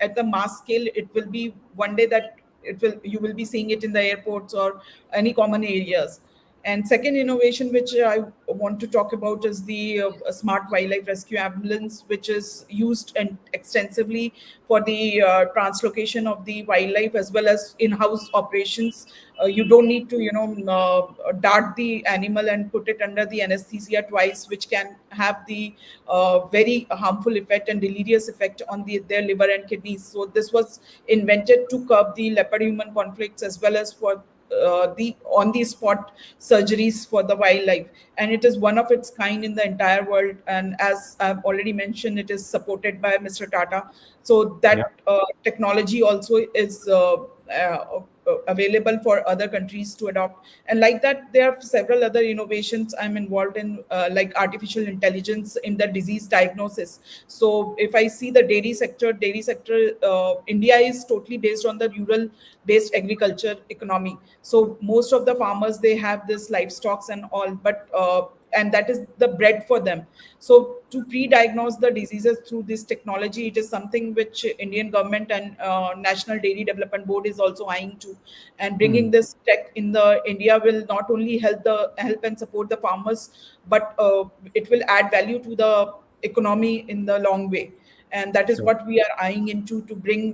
at the mass scale, it will be one day that it will you will be seeing it in the airports or any common areas. And second innovation which I want to talk about is the smart wildlife rescue ambulance, which is used and extensively for the translocation of the wildlife as well as in-house operations. You don't need to dart the animal and put it under the anesthesia twice, which can have the very harmful effect and delirious effect on their liver and kidneys. So this was invented to curb the leopard human conflicts as well as for the on the spot surgeries for the wildlife, and it is one of its kind in the entire world. And as I've already mentioned, it is supported by Mr. Tata. So Yeah. that technology also is available for other countries to adopt. And like that, there are several other innovations I'm involved in, like artificial intelligence in the disease diagnosis. So if I see the dairy sector, India is totally based on the rural based agriculture economy. So most of the farmers, they have this livestock and all, but and that is the bread for them. So to pre-diagnose the diseases through this technology, it is something which Indian government and National Dairy Development Board is also eyeing to. And bringing Hmm. this tech in the India will not only help and support the farmers, but it will add value to the economy in the long way. And that is Sure. what we are eyeing into, to bring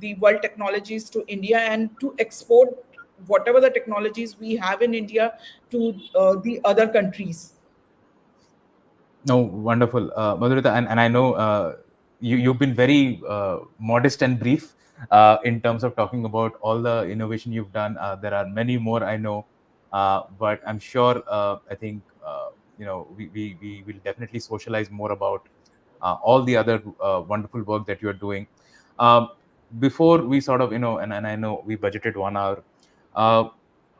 the world technologies to India and to export whatever the technologies we have in India to the other countries. No, wonderful, Madhurita, and I know you've been very modest and brief in terms of talking about all the innovation you've done. There are many more, I know, but I'm sure I think we will definitely socialize more about all the other wonderful work that you're doing. Um, Before we sort of and I know we budgeted 1 hour. Uh,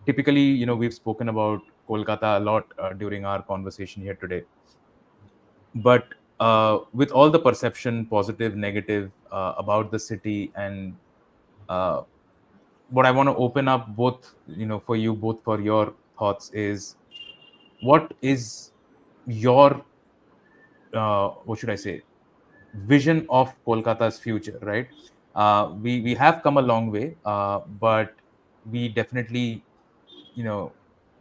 Typically, we've spoken about Kolkata a lot during our conversation here today, but with all the perception, positive, negative, about the city, and uh, what I want to open up both, for you both, for your thoughts, is what is your what should I say, vision of Kolkata's future, right? We have come a long way, but we definitely, you know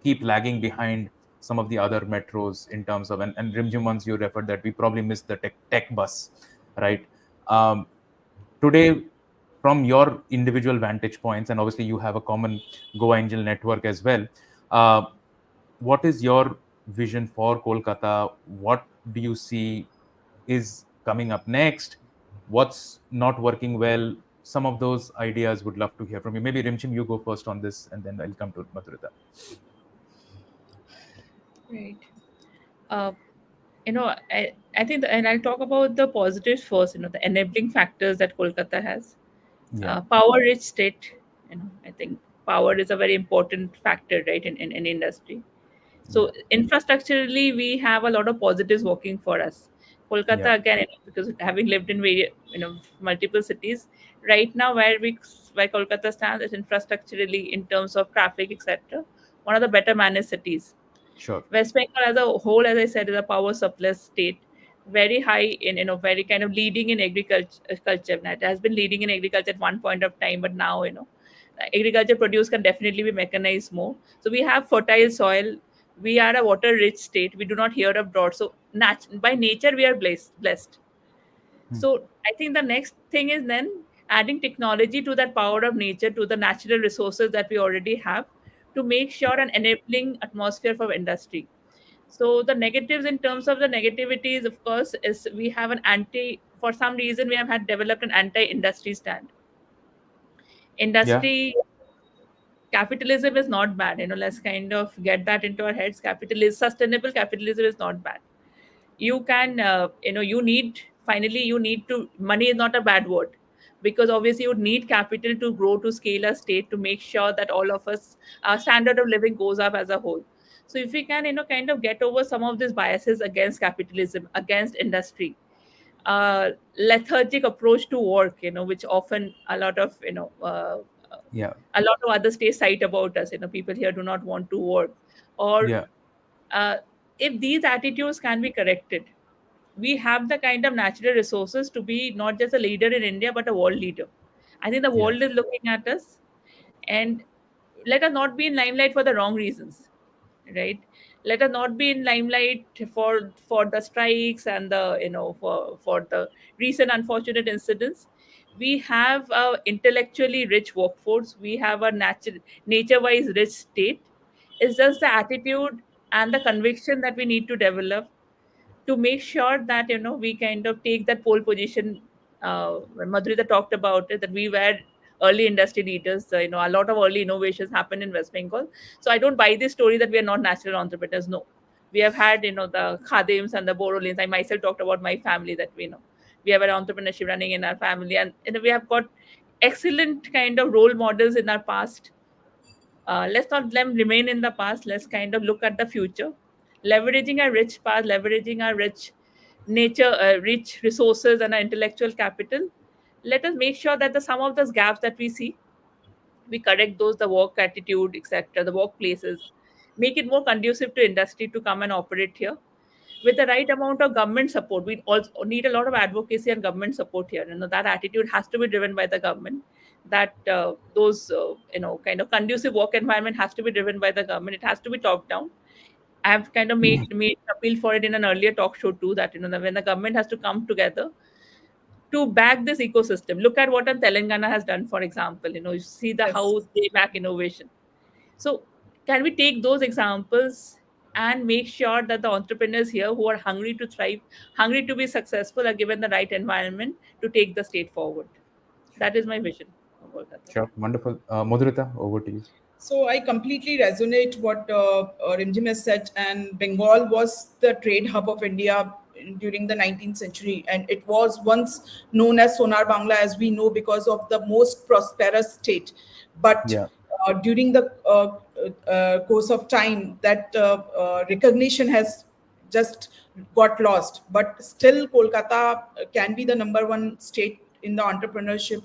keep lagging behind some of the other metros in terms of, and Rimjhim, once you referred that we probably missed the tech bus, right? um, Today, from your individual vantage points, and obviously you have a common Goa Angel network as well, uh, what is your vision for Kolkata? What do you see is coming up next? What's not working well? Some of those ideas would love to hear from you. Maybe Rimchim, you go first on this, and then I'll come to Madhurita. Right. Uh, I think, and I'll talk about the positives first. The enabling factors that Kolkata has. Yeah, Power-rich state. I think power is a very important factor, right, in industry. yeah, So infrastructurally, we have a lot of positives working for us. yeah, Kolkata again, because having lived in various, multiple cities, right now where Kolkata stands is infrastructurally in terms of traffic, etc. One of the better managed cities. sure. West Bengal as a whole, as I said, is a power surplus state, very high in, very kind of leading in agriculture. Culture. It has been leading in agriculture at one point of time, but now, agriculture produce can definitely be mechanized more. So we have fertile soil. We are a water-rich state. We do not hear of drought. So by nature, we are blessed. Hmm. So I think the next thing is then adding technology to that power of nature, to the natural resources that we already have, to make sure an enabling atmosphere for industry. So the negatives, in terms of the negativities, of course, is we have an anti. For some reason, we have had developed an anti-industry stand. Yeah, Industry capitalism is not bad. Let's kind of get that into our heads. Sustainable capitalism is not bad. You can, you need to, money is not a bad word, because obviously you need capital to grow, to scale a state, to make sure that all of us, our standard of living goes up as a whole. So if we can, kind of get over some of these biases against capitalism, against industry, lethargic approach to work, which often a lot of, yeah, a lot of other states cite about us. People here do not want to work, or yeah, uh, if these attitudes can be corrected, we have the kind of natural resources to be not just a leader in India, but a world leader. I think the yeah, world is looking at us, and let us not be in limelight for the wrong reasons, right? Let us not be in limelight for the strikes and the, for the recent unfortunate incidents. We have a intellectually rich workforce. We have a nature-wise rich state. It's just the attitude and the conviction that we need to develop to make sure that, we kind of take that pole position. When Madhurita talked about it, that we were early industry leaders. A lot of early innovations happen in West Bengal. So I don't buy this story that we are not natural entrepreneurs. No, we have had the khadims and the borolins. I myself talked about my family that we have an entrepreneurship running in our family, and we have got excellent kind of role models in our past. Let's not let them remain in the past. Let's kind of look at the future, leveraging our rich past, leveraging our rich nature, rich resources, and our intellectual capital. Let us make sure that the some of those gaps that we see, we correct those, the work attitude, etc., the workplaces, make it more conducive to industry to come and operate here with the right amount of government support. We also need a lot of advocacy and government support here. That attitude has to be driven by the government. That those kind of conducive work environment has to be driven by the government. It has to be top down. I have kind of made appeal for it in an earlier talk show too. That when the government has to come together to back this ecosystem. Look at what Telangana has done, for example. You see the Yes. how they back innovation. So, can we take those examples and make sure that the entrepreneurs here who are hungry to thrive, hungry to be successful, are given the right environment to take the state forward? That is my vision of Kolkata. Sure, wonderful. Madhurita, over to you. So I completely resonate what Rimjhim has said, and Bengal was the trade hub of India during the 19th century, and it was once known as Sonar Bangla, as we know, because of the most prosperous state. But Yeah, during the course of time, that recognition has just got lost. But still, Kolkata can be the number one state in the entrepreneurship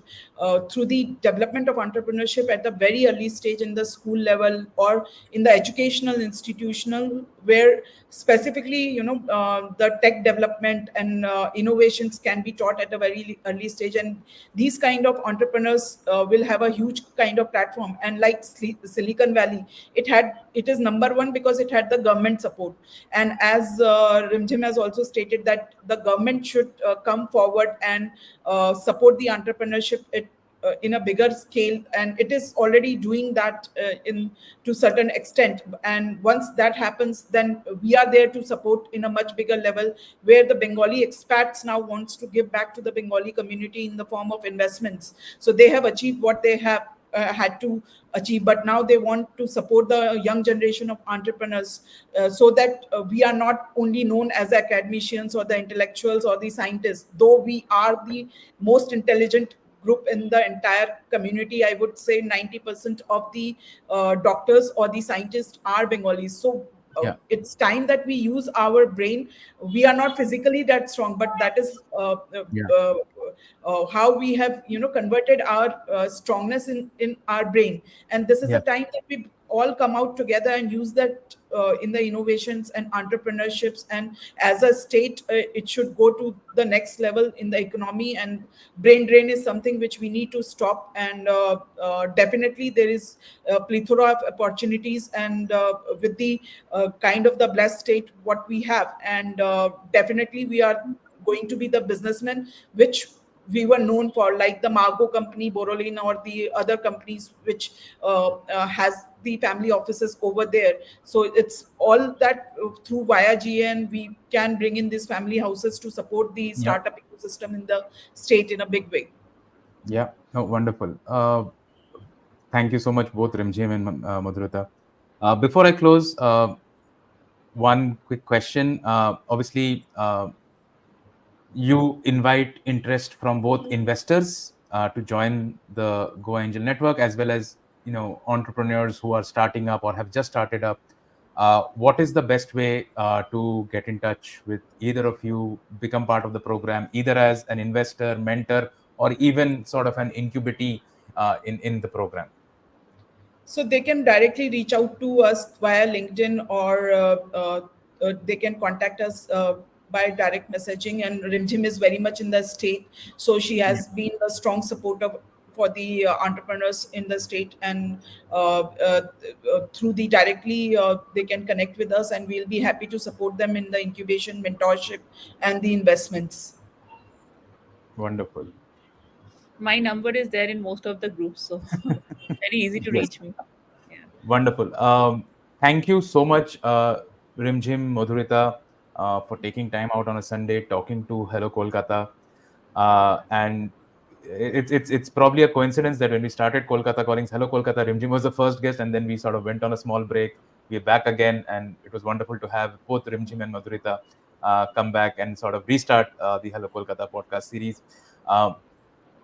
through the development of entrepreneurship at the very early stage in the school level or in the educational institutional, where specifically the tech development and innovations can be taught at a very early stage, and these kind of entrepreneurs will have a huge kind of platform. And like Silicon Valley, it is number one because it had the government support. And as Rimjhim has also stated, that the government should come forward and support the entrepreneurship in a bigger scale, and it is already doing that in to certain extent. And once that happens, then we are there to support in a much bigger level, where the Bengali expats now wants to give back to the Bengali community in the form of investments. So they have achieved what they have had to achieve, but now they want to support the young generation of entrepreneurs, so that we are not only known as academicians or the intellectuals or the scientists, though we are the most intelligent group in the entire community. I would say 90% of the doctors or the scientists are Bengalis. So yeah, it's time that we use our brain. We are not physically that strong, but that is yeah, how we have converted our strongness in our brain. And this is the yeah, time that we all come out together and use that in the innovations and entrepreneurships. And as a state, it should go to the next level in the economy. And brain drain is something which we need to stop. And definitely there is a plethora of opportunities, and with the kind of the blessed state what we have. And definitely we are going to be the businessmen which we were known for, like the Margo company, Borolin, or the other companies which has the family offices over there. So it's all that through via GN we can bring in these family houses to support the yeah, startup ecosystem in the state in a big way. yeah. No, wonderful. Thank you so much, both Rimjhim and Madhurita. Before I close, one quick question. Obviously, you invite interest from both investors to join the Go Angel Network, as well as entrepreneurs who are starting up or have just started up. What is the best way to get in touch with either of you, become part of the program, either as an investor, mentor, or even sort of an incubatee in the program? So they can directly reach out to us via LinkedIn, or they can contact us by direct messaging. And Rimjim is very much in the state, so she Yeah. has been a strong supporter for the entrepreneurs in the state. And through the directly they can connect with us, and we'll be happy to support them in the incubation, mentorship, and the investments. Wonderful. My number is there in most of the groups, so very easy to Yes. reach me. Yeah. Wonderful. Thank you so much, Rimjhim, Madhurita, for taking time out on a Sunday, talking to Hello Kolkata. And it's probably a coincidence that when we started Kolkata Callings, Hello Kolkata, Rimjhim was the first guest, and then we sort of went on a small break. We're back again, and it was wonderful to have both Rimjhim and Madhurita come back and sort of restart the Hello Kolkata podcast series. Um,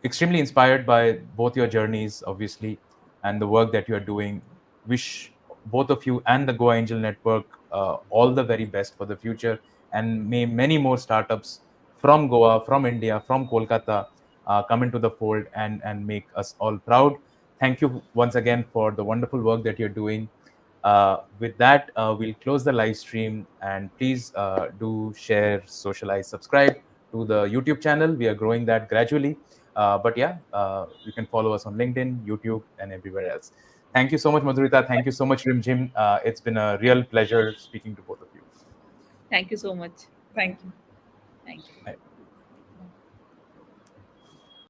Extremely inspired by both your journeys, obviously, and the work that you are doing. Wish both of you and the Goa Angel Network all the very best for the future, and may many more startups from Goa, from India, from Kolkata come into the fold and make us all proud. Thank you once again for the wonderful work that you're doing. With that, we'll close the live stream, and please do share, socialize, subscribe to the YouTube channel. We are growing that gradually. But yeah, you can follow us on LinkedIn, YouTube, and everywhere else. Thank you so much, Madhurita. Thank you so much, Rimjhim. It's been a real pleasure speaking to both of you. Thank you so much. Thank you. Thank you.